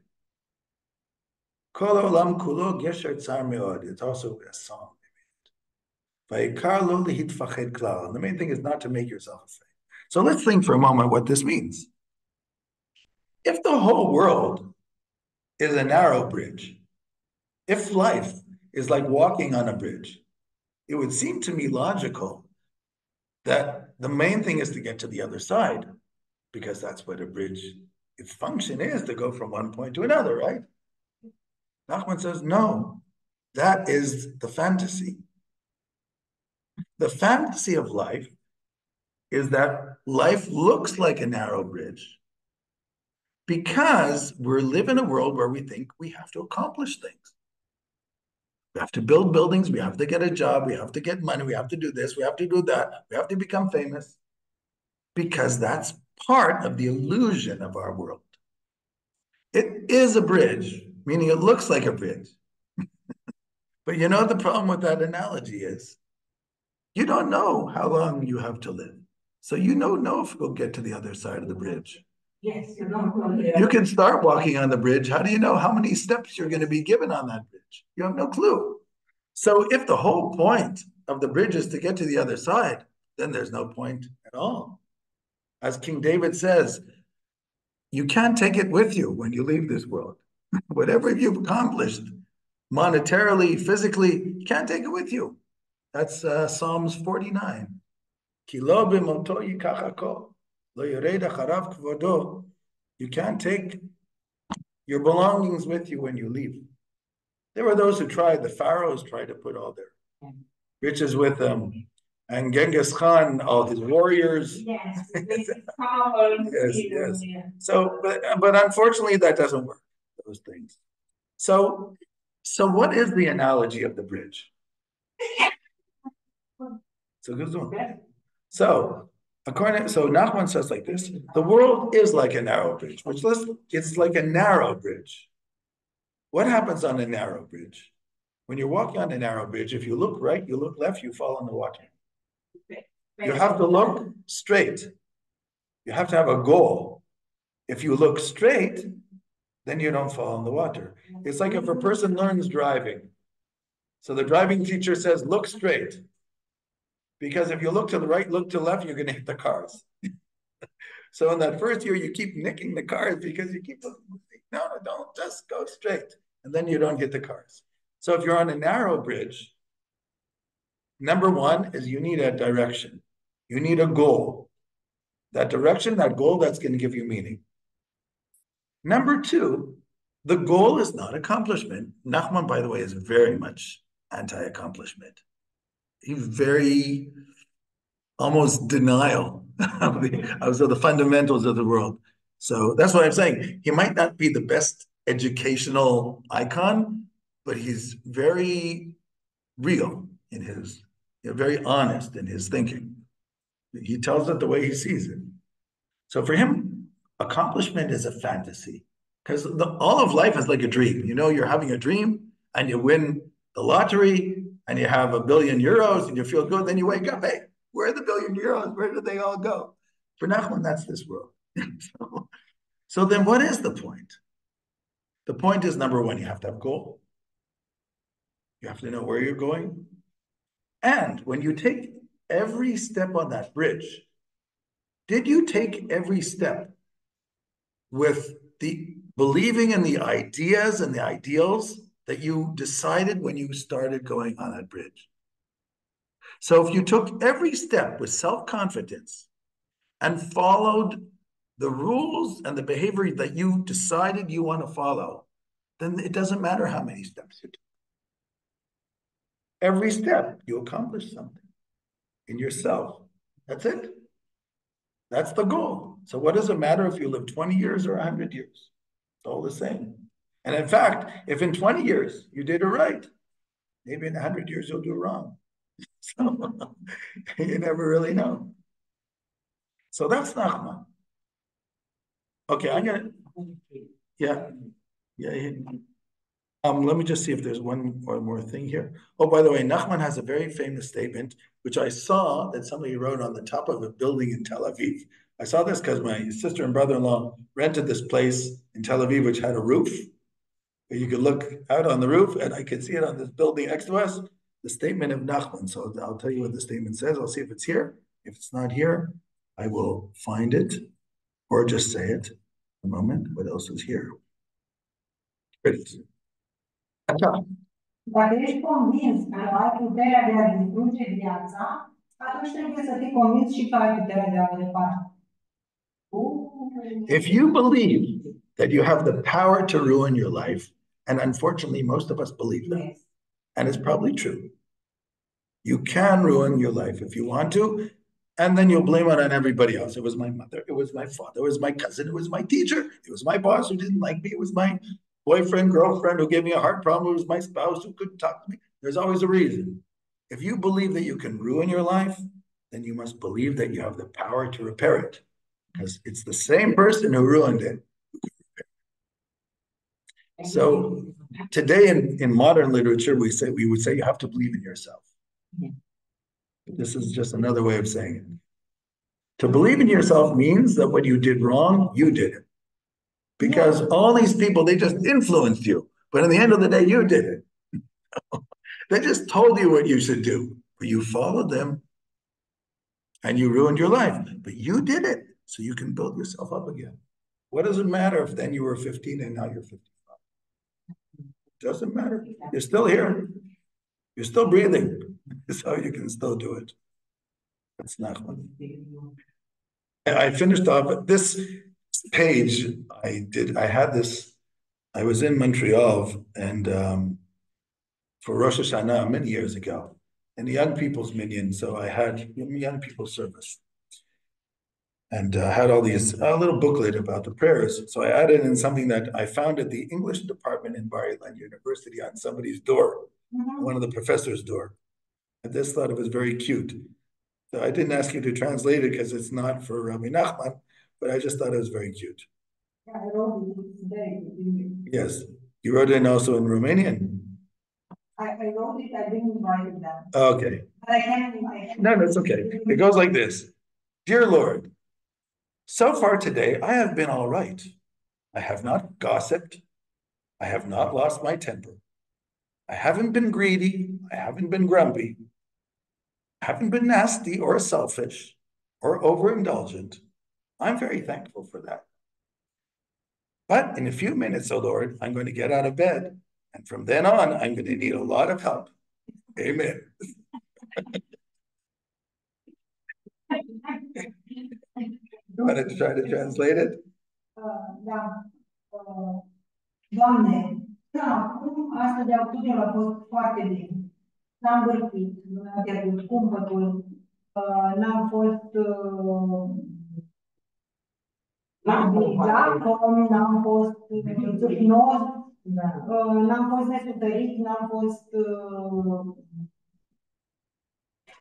Kol olam kulo gesher tzar meod. It's also a song. Vayikar lo lehitfached klal. And the main thing is not to make yourself afraid. So let's think for a moment what this means. If the whole world is a narrow bridge, if life is like walking on a bridge, it would seem to me logical that the main thing is to get to the other side, because that's what a bridge, its function is to go from one point to another, right? Nachman says, no, that is the fantasy. The fantasy of life is that life looks like a narrow bridge because we live in a world where we think we have to accomplish things. We have to build buildings, we have to get a job, we have to get money, we have to do this, we have to do that, we have to become famous, because that's part of the illusion of our world. It is a bridge, meaning it looks like a bridge. But you know what the problem with that analogy is? You don't know how long you have to live. So you don't know if you'll get to the other side of the bridge. Yes, you don't know. You can start walking on the bridge. How do you know how many steps you're going to be given on that bridge? You have no clue. So if the whole point of the bridge is to get to the other side, then there's no point at all. As King David says, you can't take it with you when you leave this world. Whatever you've accomplished, monetarily, physically, you can't take it with you. That's Psalms 49. You can't take your belongings with you when you leave. There were those who tried, the pharaohs tried to put all their riches with them. And Genghis Khan, all his warriors. Yes, yes. So, but unfortunately, that doesn't work, those things. So what is the analogy of the bridge? So Nachman says like this: the world is like a narrow bridge, it's like a narrow bridge. What happens on a narrow bridge? When you're walking on a narrow bridge, if you look right, you look left, you fall in the water. You have to look straight. You have to have a goal. If you look straight, then you don't fall in the water. It's like if a person learns driving. So the driving teacher says, look straight. Because if you look to the right, look to the left, you're going to hit the cars. So in that first year, you keep nicking the cars because you keep looking. No, don't, just go straight. And then you don't hit the cars. So if you're on a narrow bridge, number one is you need a direction. You need a goal. That direction, that goal, that's going to give you meaning. Number two, the goal is not accomplishment. Nachman, by the way, is very much anti-accomplishment. He's very almost denial of the fundamentals of the world. So that's what I'm saying. He might not be the best educational icon, but he's very real in his, very honest in his thinking. He tells it the way he sees it. So for him, accomplishment is a fantasy because all of life is like a dream. You know, you're having a dream and you win the lottery and you have €1 billion and you feel good. Then you wake up, hey, where are the €1 billion? Where did they all go? For Nachman, that's this world. So then what is the point? The point is, number one, you have to have a goal. You have to know where you're going. And when you take every step on that bridge, did you take every step with the believing in the ideas and the ideals that you decided when you started going on that bridge? So if you took every step with self-confidence and followed the rules and the behavior that you decided you want to follow, then it doesn't matter how many steps you took. Every step, you accomplish something in yourself. That's it. That's the goal. So what does it matter if you live 20 years or 100 years? It's all the same. And in fact, if in 20 years you did it right, maybe in 100 years you'll do it wrong. So you never really know. So that's Nachman. Okay, I'm gonna, yeah. Let me just see if there's one or more thing here. Oh, by the way, Nachman has a very famous statement, which I saw that somebody wrote on the top of a building in Tel Aviv. I saw this because my sister and brother-in-law rented this place in Tel Aviv, which had a roof. You could look out on the roof, and I could see it on this building next to us, the statement of Nachman. So I'll tell you what the statement says. I'll see if it's here. If it's not here, I will find it, or just say it. A moment. What else is here? Here it is. Dacă ești convins că ai puterea de a distruge viața, atunci trebuie să fii convins și că ai puterea de a o repara. If you believe that you have the power to ruin your life, and unfortunately most of us believe that, yes, and it's probably true, you can ruin your life if you want to, and then you'll blame it on everybody else. It was my mother, it was my father, it was my cousin, it was my teacher, it was my boss who didn't like me, it was my boyfriend, girlfriend who gave me a heart problem, it was my spouse who couldn't talk to me. There's always a reason. If you believe that you can ruin your life, then you must believe that you have the power to repair it, because it's the same person who ruined it. So today in modern literature, we would say you have to believe in yourself. But this is just another way of saying it. To believe in yourself means that what you did wrong, you did it. Because all these people, they just influenced you. But in the end of the day, you did it. They just told you what you should do, but you followed them and you ruined your life. But you did it so you can build yourself up again. What does it matter if then you were 15 and now you're 55? Doesn't matter. You're still here. You're still breathing. So you can still do it. That's not one. I finished off this page. I had this. I was in Montreal and for Rosh Hashanah many years ago, in the young people's minyan. So I had young people service, and had all these a little booklet about the prayers. So I added in something that I found at the English department in Bar Ilan University on somebody's door, one of the professor's door. I just thought it was very cute. So I didn't ask you to translate it because it's not for Rabbi Nachman, but I just thought it was very cute. Yeah, I wrote it. It's very good. Yes. You wrote it also in Romanian? I wrote it, I didn't write it down. Okay. But I can. No, that's okay. It goes like this. Dear Lord, so far today, I have been all right. I have not gossiped. I have not lost my temper. I haven't been greedy. I haven't been grumpy. I haven't been nasty or selfish or overindulgent. I'm very thankful for that. But in a few minutes, oh Lord, I'm going to get out of bed. And from then on, I'm going to need a lot of help. Amen. You want to try to translate it? Da. Doamne, până acum, asta de octombrie a fost foarte bine. N-am vârfit, nu am pierdut cumpătul, n-am fost lacom, n-am fost țârnos, n-am fost nesutărit, n-am fost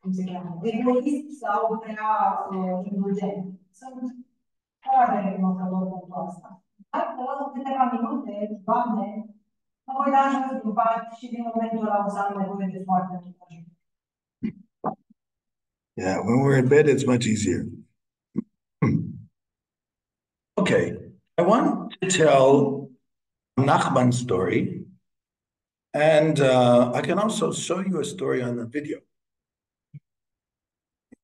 cum se cheamă, egoist sau prea indulgent. Sunt foarte recunoscător pentru asta. Dar după câteva minute, Doamne, mă voi da jos din pat și din momentul ăla o să am nevoie de foarte mult ajutor. Yeah, when we're in bed, it's much easier. Okay, I want to tell Nachman's story, and I can also show you a story on the video.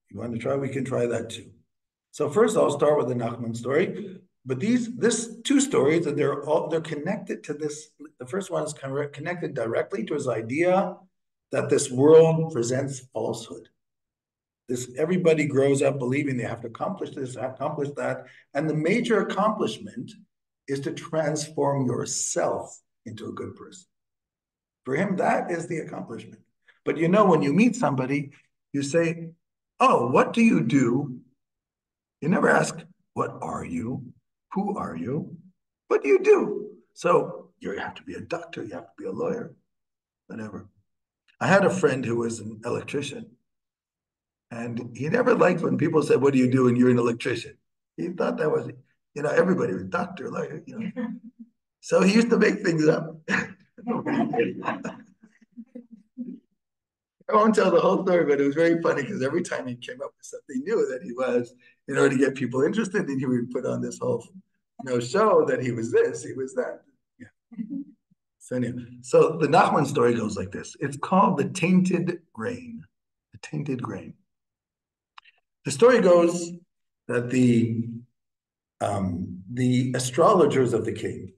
If you want to try, we can try that too. So first, I'll start with the Nachman story. But this two stories, and they're connected to this. The first one is connected directly to his idea that this world presents falsehood. Everybody grows up believing they have to accomplish this, accomplish that, and the major accomplishment is to transform yourself into a good person. For him, that is the accomplishment. But you know, when you meet somebody, you say, "Oh, what do you do?" You never ask, "What are you? Who are you? What do you do?" So you have to be a doctor, you have to be a lawyer, whatever. I had a friend who was an electrician, and he never liked when people said, "What do you do?" and you're an electrician. He thought that was, everybody was doctor, lawyer, So he used to make things up. I won't tell the whole story, but it was very funny because every time he came up with something new that he was, in order to get people interested, and he would put on this whole, show that he was this, he was that. Yeah. So anyway, so the Nachman story goes like this. It's called the tainted grain. The tainted grain. The story goes that the astrologers of the king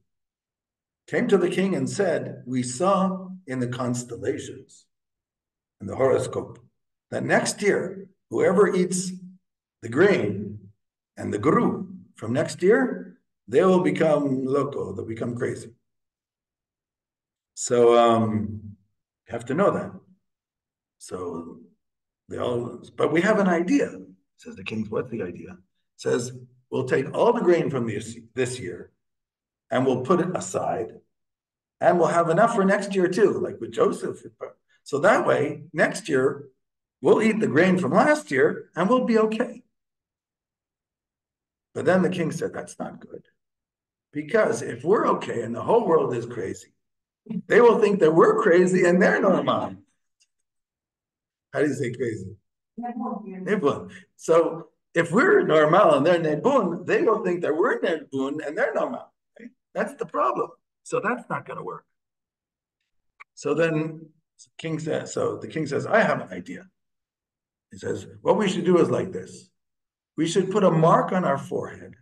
came to the king and said, "We saw in the constellations, in the horoscope, that next year, whoever eats the grain and the guru from next year, they will become loco, they'll become crazy." So you have to know that. So but we have an idea, says the king. What's the idea? Says, we'll take all the grain from this year and we'll put it aside, and we'll have enough for next year too, like with Joseph. So that way, next year, we'll eat the grain from last year and we'll be okay. But then the king said, that's not good. Because if we're okay and the whole world is crazy, they will think that we're crazy and they're normal. How do you say crazy? Nebun. So if we're normal and they're nebun, they will think that we're nebun and they're normal. Right? That's the problem. So that's not going to work. So So the king says, I have an idea. He says, what we should do is like this. We should put a mark on our forehead,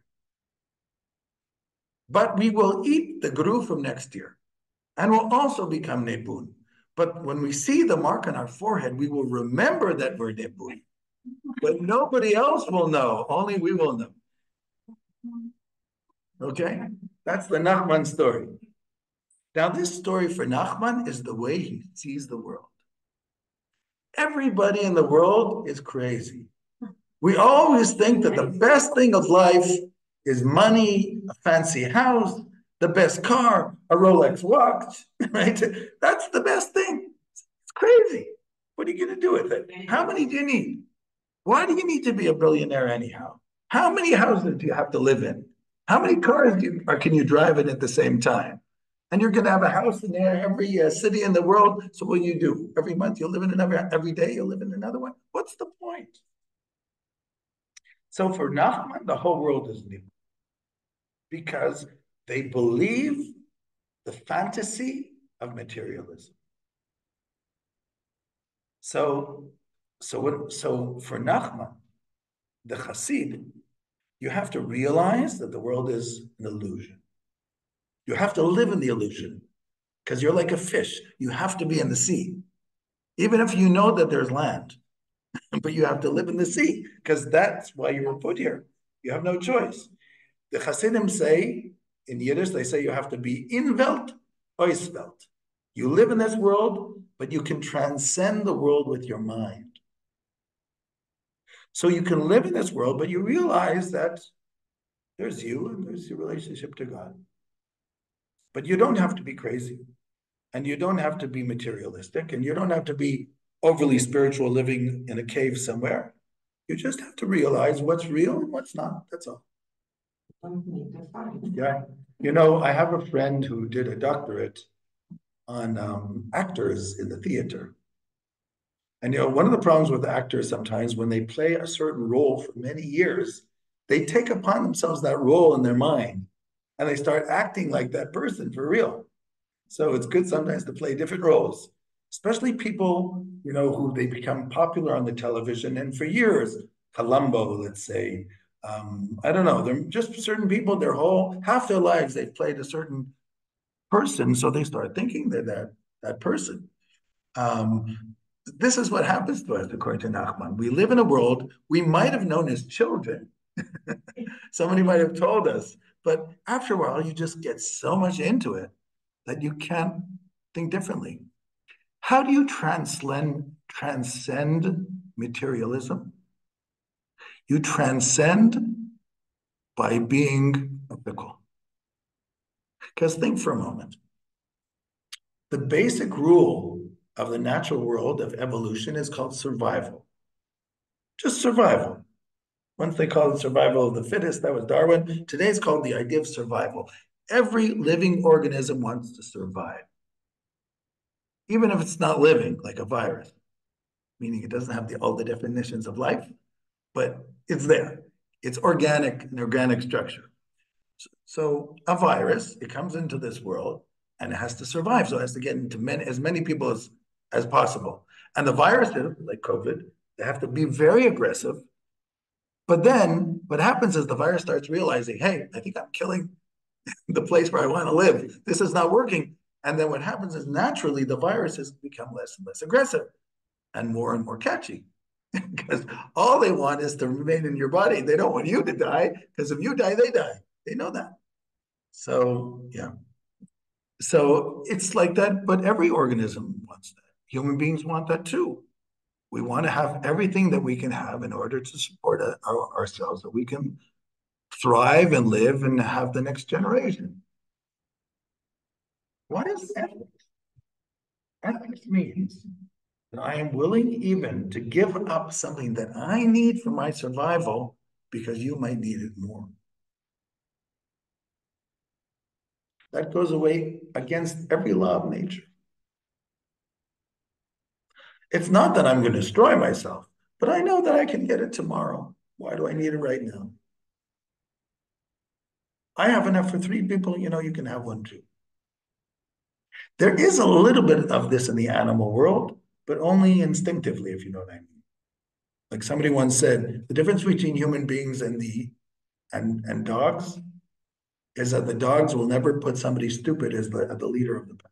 but we will eat the gru from next year and will also become Nebun. But when we see the mark on our forehead, we will remember that we're Nebun. But nobody else will know, only we will know. Okay? That's the Nachman story. Now, this story for Nachman is the way he sees the world. Everybody in the world is crazy. We always think that the best thing of life is money, a fancy house, the best car, a Rolex watch, right? That's the best thing. It's crazy. What are you going to do with it? How many do you need? Why do you need to be a billionaire anyhow? How many houses do you have to live in? How many cars can you drive in at the same time? And you're going to have a house in every city in the world. So what do you do? Every month you'll live in another, every day you'll live in another one. What's the point? So for Nachman, the whole world is new because they believe the fantasy of materialism. So for Nachman, the Hasid, you have to realize that the world is an illusion. You have to live in the illusion because you're like a fish. You have to be in the sea, even if you know that there's land, but you have to live in the sea because that's why you were put here. You have no choice. The Hasidim say, in Yiddish, they say you have to be in Welt, aus Welt. You live in this world, but you can transcend the world with your mind. So you can live in this world, but you realize that there's you and there's your relationship to God. But you don't have to be crazy, and you don't have to be materialistic, and you don't have to be overly spiritual living in a cave somewhere. You just have to realize what's real and what's not. That's all. Yeah. You know, I have a friend who did a doctorate on actors in the theater. And, you know, one of the problems with actors sometimes when they play a certain role for many years, they take upon themselves that role in their mind and they start acting like that person for real. So it's good sometimes to play different roles, especially people, you know, who they become popular on the television. And for years, Columbo, let's say, I don't know, they're just certain people, half their lives, they've played a certain person. So they start thinking they're that person. This is what happens to us, according to Nachman. We live in a world we might have known as children. Somebody might have told us, but after a while, you just get so much into it that you can't think differently. How do you transcend materialism? You transcend by being fickle. Because think for a moment. The basic rule of the natural world of evolution is called survival. Just survival. Once they called it survival of the fittest, that was Darwin. Today it's called the idea of survival. Every living organism wants to survive. Even if it's not living, like a virus, meaning it doesn't have all the definitions of life, but it's there. It's an organic structure. So a virus, it comes into this world and it has to survive. So it has to get into as many people as possible. And the viruses, like COVID, they have to be very aggressive. But then what happens is the virus starts realizing, hey, I think I'm killing the place where I want to live. This is not working. And then what happens is naturally the viruses become less and less aggressive and more catchy. Because all they want is to remain in your body. They don't want you to die, because if you die, they die. They know that. So, yeah. So it's like that, but every organism wants that. Human beings want that too. We want to have everything that we can have in order to support ourselves, that we can thrive and live and have the next generation. What is ethics? Ethics means that I am willing even to give up something that I need for my survival because you might need it more. That goes away against every law of nature. It's not that I'm going to destroy myself, but I know that I can get it tomorrow. Why do I need it right now? I have enough for 3 people, you know, you can have one too. There is a little bit of this in the animal world, but only instinctively, if you know what I mean. Like somebody once said, the difference between human beings and dogs is that the dogs will never put somebody stupid as the leader of the pack.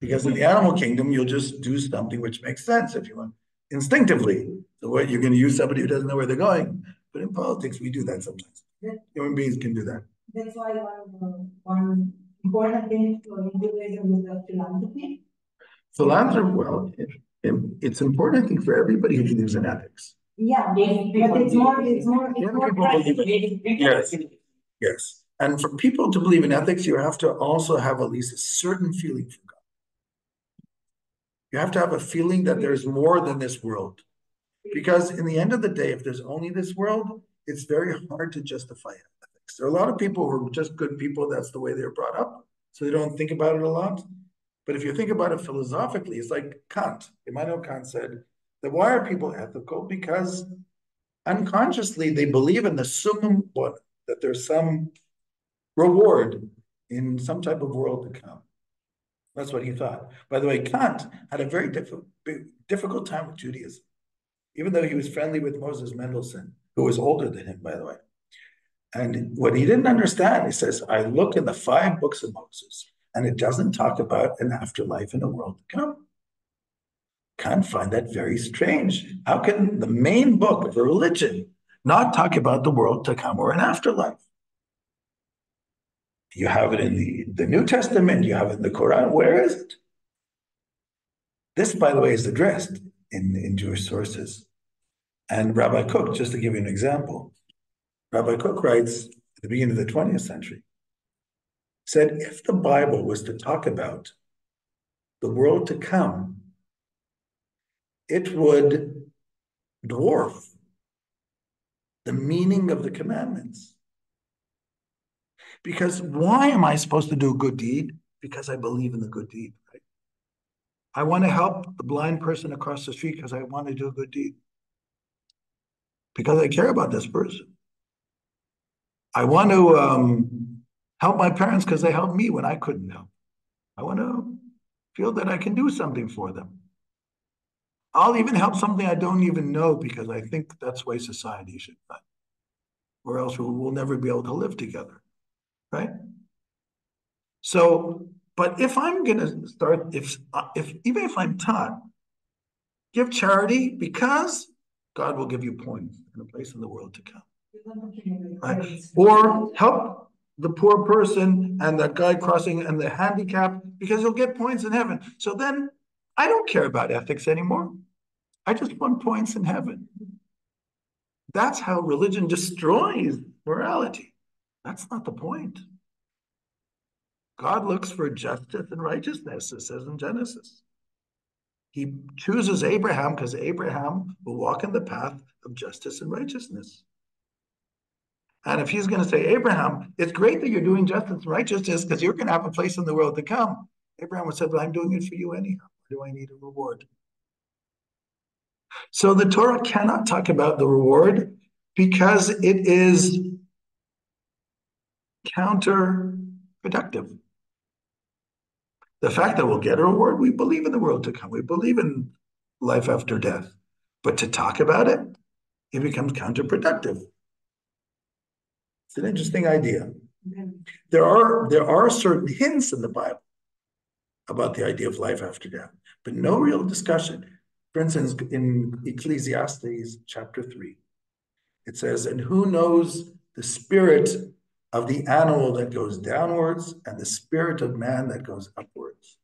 Because in the animal kingdom, you'll just do something which makes sense if you want, instinctively. So what, you're going to use somebody who doesn't know where they're going. But in politics, we do that sometimes. Human beings can do that. That's why one important thing for Hinduism is the philanthropy. Philanthropy, well, it's important thing for everybody who believes in ethics. Yeah, but it's more Yes, yes. And for people to believe in ethics, you have to also have at least a certain feeling for God. You have to have a feeling that there's more than this world. Because in the end of the day, if there's only this world, it's very hard to justify ethics. There are a lot of people who are just good people. That's the way they're brought up. So they don't think about it a lot. But if you think about it philosophically, it's like Kant. Immanuel Kant said that why are people ethical? Because unconsciously they believe in the summum bonum, that there's some reward in some type of world to come. That's what he thought. By the way, Kant had a very difficult time with Judaism, even though he was friendly with Moses Mendelssohn, who was older than him, by the way. And what he didn't understand, he says, I look in the 5 books of Moses, and it doesn't talk about an afterlife in a world to come. Kant find that very strange. How can the main book of a religion not talk about the world to come or an afterlife? You have it in the New Testament, you have it in the Quran. Where is it? This, by the way, is addressed in Jewish sources. And Rabbi Kook, just to give you an example, Rabbi Kook writes at the beginning of the 20th century, said, if the Bible was to talk about the world to come, it would dwarf the meaning of the commandments. Because why am I supposed to do a good deed? Because I believe in the good deed, right? I want to help the blind person across the street because I want to do a good deed. Because I care about this person. I want to help my parents because they helped me when I couldn't help. I want to feel that I can do something for them. I'll even help something I don't even know because I think that's the way society should be. Or else we'll never be able to live together, right? So, but if I'm going to start, even if I'm taught, give charity because God will give you points and a place in the world to come. Right? Or help the poor person and that guy crossing and the handicapped because you'll get points in heaven. So then I don't care about ethics anymore. I just want points in heaven. That's how religion destroys morality. That's not the point. God looks for justice and righteousness, it says in Genesis. He chooses Abraham because Abraham will walk in the path of justice and righteousness. And if he's going to say, Abraham, it's great that you're doing justice and righteousness because you're going to have a place in the world to come. Abraham would say, but I'm doing it for you anyhow. Why do I need a reward? So the Torah cannot talk about the reward because it is counterproductive. The fact that we'll get a reward, we believe in the world to come. We believe in life after death. But to talk about it, it becomes counterproductive. It's an interesting idea. There are certain hints in the Bible about the idea of life after death, but no real discussion. For instance, in Ecclesiastes chapter 3, it says, and who knows the spirit of the animal that goes downwards and the spirit of man that goes upwards.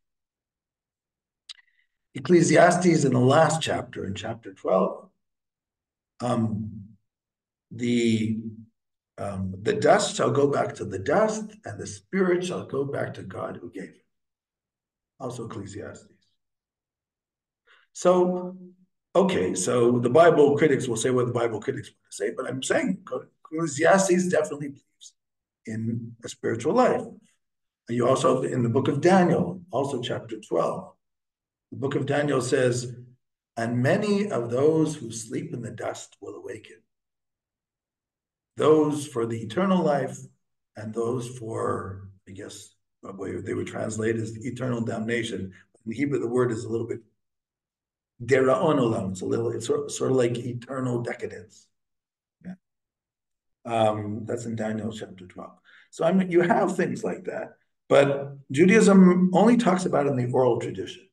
Ecclesiastes in the last chapter, in chapter 12, the dust shall go back to the dust, and the spirit shall go back to God who gave it. Also Ecclesiastes. So, okay, so the Bible critics will say what the Bible critics want to say, but I'm saying Ecclesiastes definitely believes in a spiritual life. And you also, in the book of Daniel, also chapter 12, the book of Daniel says, and many of those who sleep in the dust will awaken. Those for the eternal life and those for, I guess, way they would translate is eternal damnation. In Hebrew, the word is a little bit dera'on olam. It's sort of like eternal decadence. Yeah. That's in Daniel chapter 12. So I mean, you have things like that, but Judaism only talks about it in the oral tradition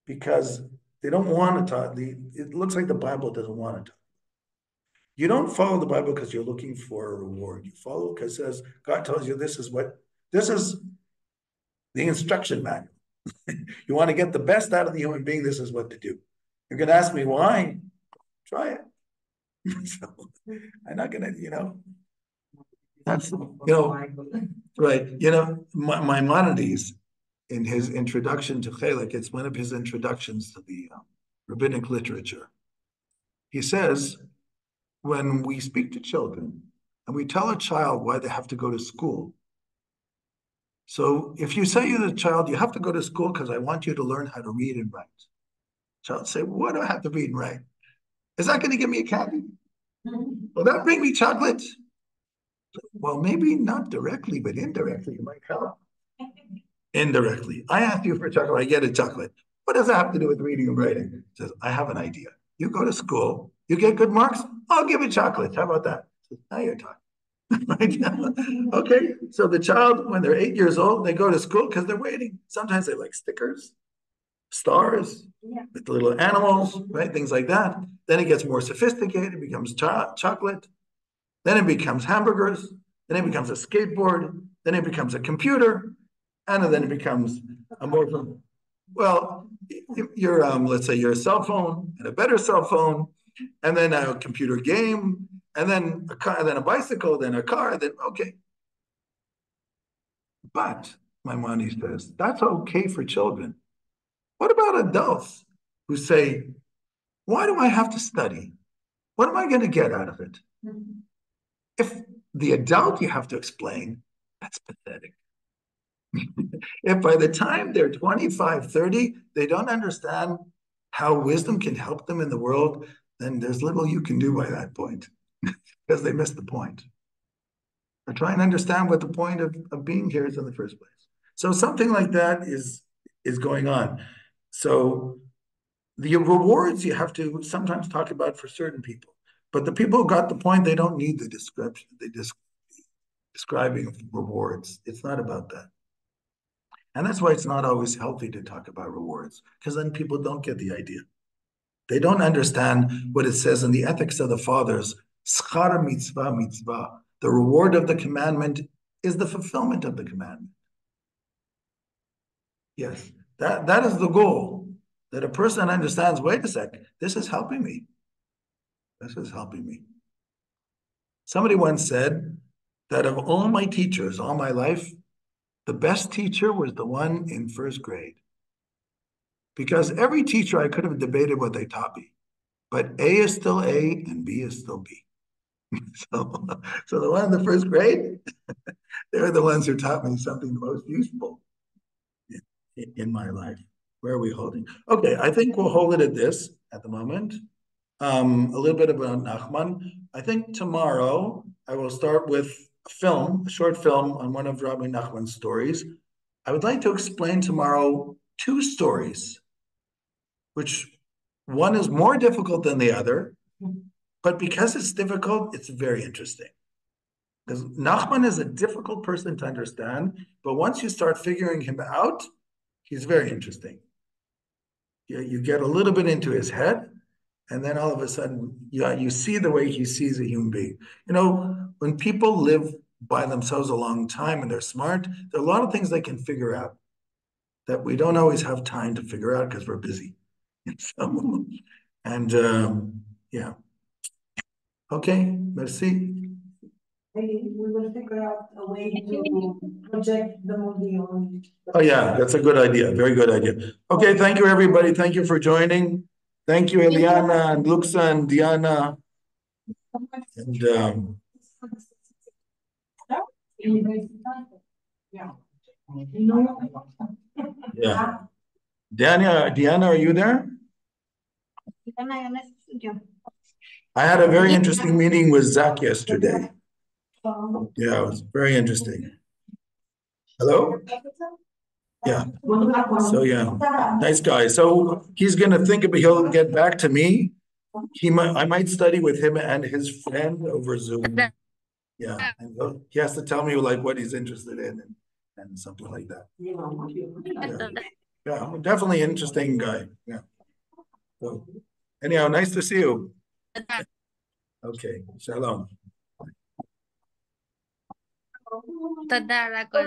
because they don't want to talk. It looks like the Bible doesn't want to talk. You don't follow the Bible because you're looking for a reward. You follow because it says God tells you this is the instruction manual. You want to get the best out of the human being, this is what to do. You're going to ask me why? Try it. So I'm not going to, that's, right. Maimonides, in his introduction to Chalik, it's one of his introductions to the rabbinic literature. He says, when we speak to children and we tell a child why they have to go to school. So if you say to the child, you have to go to school because I want you to learn how to read and write. Child say, well, why do I have to read and write? Is that going to give me a candy? Will that bring me chocolate? Well, maybe not directly, but indirectly, you might help. Indirectly. I asked you for chocolate, I get a chocolate. What does that have to do with reading and writing? He says, I have an idea. You go to school, you get good marks, I'll give you chocolate. How about that? Says, now you're talking. Okay, so the child, when they're 8 years old, they go to school because they're waiting. Sometimes they like stickers, stars, with little animals, right? Things like that. Then it gets more sophisticated, it becomes chocolate. Then it becomes hamburgers. Then it becomes a skateboard. Then it becomes a computer. And then it becomes a more, well, let's say your cell phone and a better cell phone, and then a computer game, and then a car, then a bicycle, then a car, then okay. But Maimonides says that's okay for children. What about adults who say, why do I have to study? What am I going to get out of it? If the adult you have to explain, that's pathetic. If by the time they're 25, 30, they don't understand how wisdom can help them in the world, then there's little you can do by that point because they missed the point. Or try and understand what the point of being here is in the first place. So something like that is going on. So the rewards you have to sometimes talk about for certain people. But the people who got the point, they don't need the description. They just describing rewards. It's not about that. And that's why it's not always healthy to talk about rewards, because then people don't get the idea. They don't understand what it says in the ethics of the fathers, schar mitzvah mitzvah. The reward of the commandment is the fulfillment of the commandment. Yes, that is the goal, that a person understands, wait a sec, this is helping me. This is helping me. Somebody once said that of all my teachers, all my life, the best teacher was the one in first grade. Because every teacher, I could have debated what they taught me. But A is still A and B is still B. So the one in the first grade, they're the ones who taught me something most useful in my life. Where are we holding? Okay, I think we'll hold it at this at the moment. A little bit about Nachman. I think tomorrow I will start with a short film on one of Rabbi Nachman's stories. I would like to explain tomorrow two stories, which one is more difficult than the other, but because it's difficult, it's very interesting. Because Nachman is a difficult person to understand, but once you start figuring him out, he's very interesting. You get a little bit into his head, and then all of a sudden, you see the way he sees a human being. When people live by themselves a long time and they're smart, there are a lot of things they can figure out that we don't always have time to figure out because we're busy. Yeah. Okay, merci. We will figure out a way to project the movie on. Oh yeah, that's a good idea. Very good idea. Okay, thank you everybody. Thank you for joining. Thank you, Eliana and Luxa and Diana. And yeah. Diana, are you there? I had a very interesting meeting with Zach yesterday. Yeah, it was very interesting. Hello? Yeah. So yeah, nice guy. So he's gonna think about, he'll get back to me. I might study with him and his friend over Zoom. Yeah, and he has to tell me like what he's interested in and something like that. Yeah, definitely interesting guy. Yeah. So anyhow, nice to see you. Okay, shalom. תודה על הכל.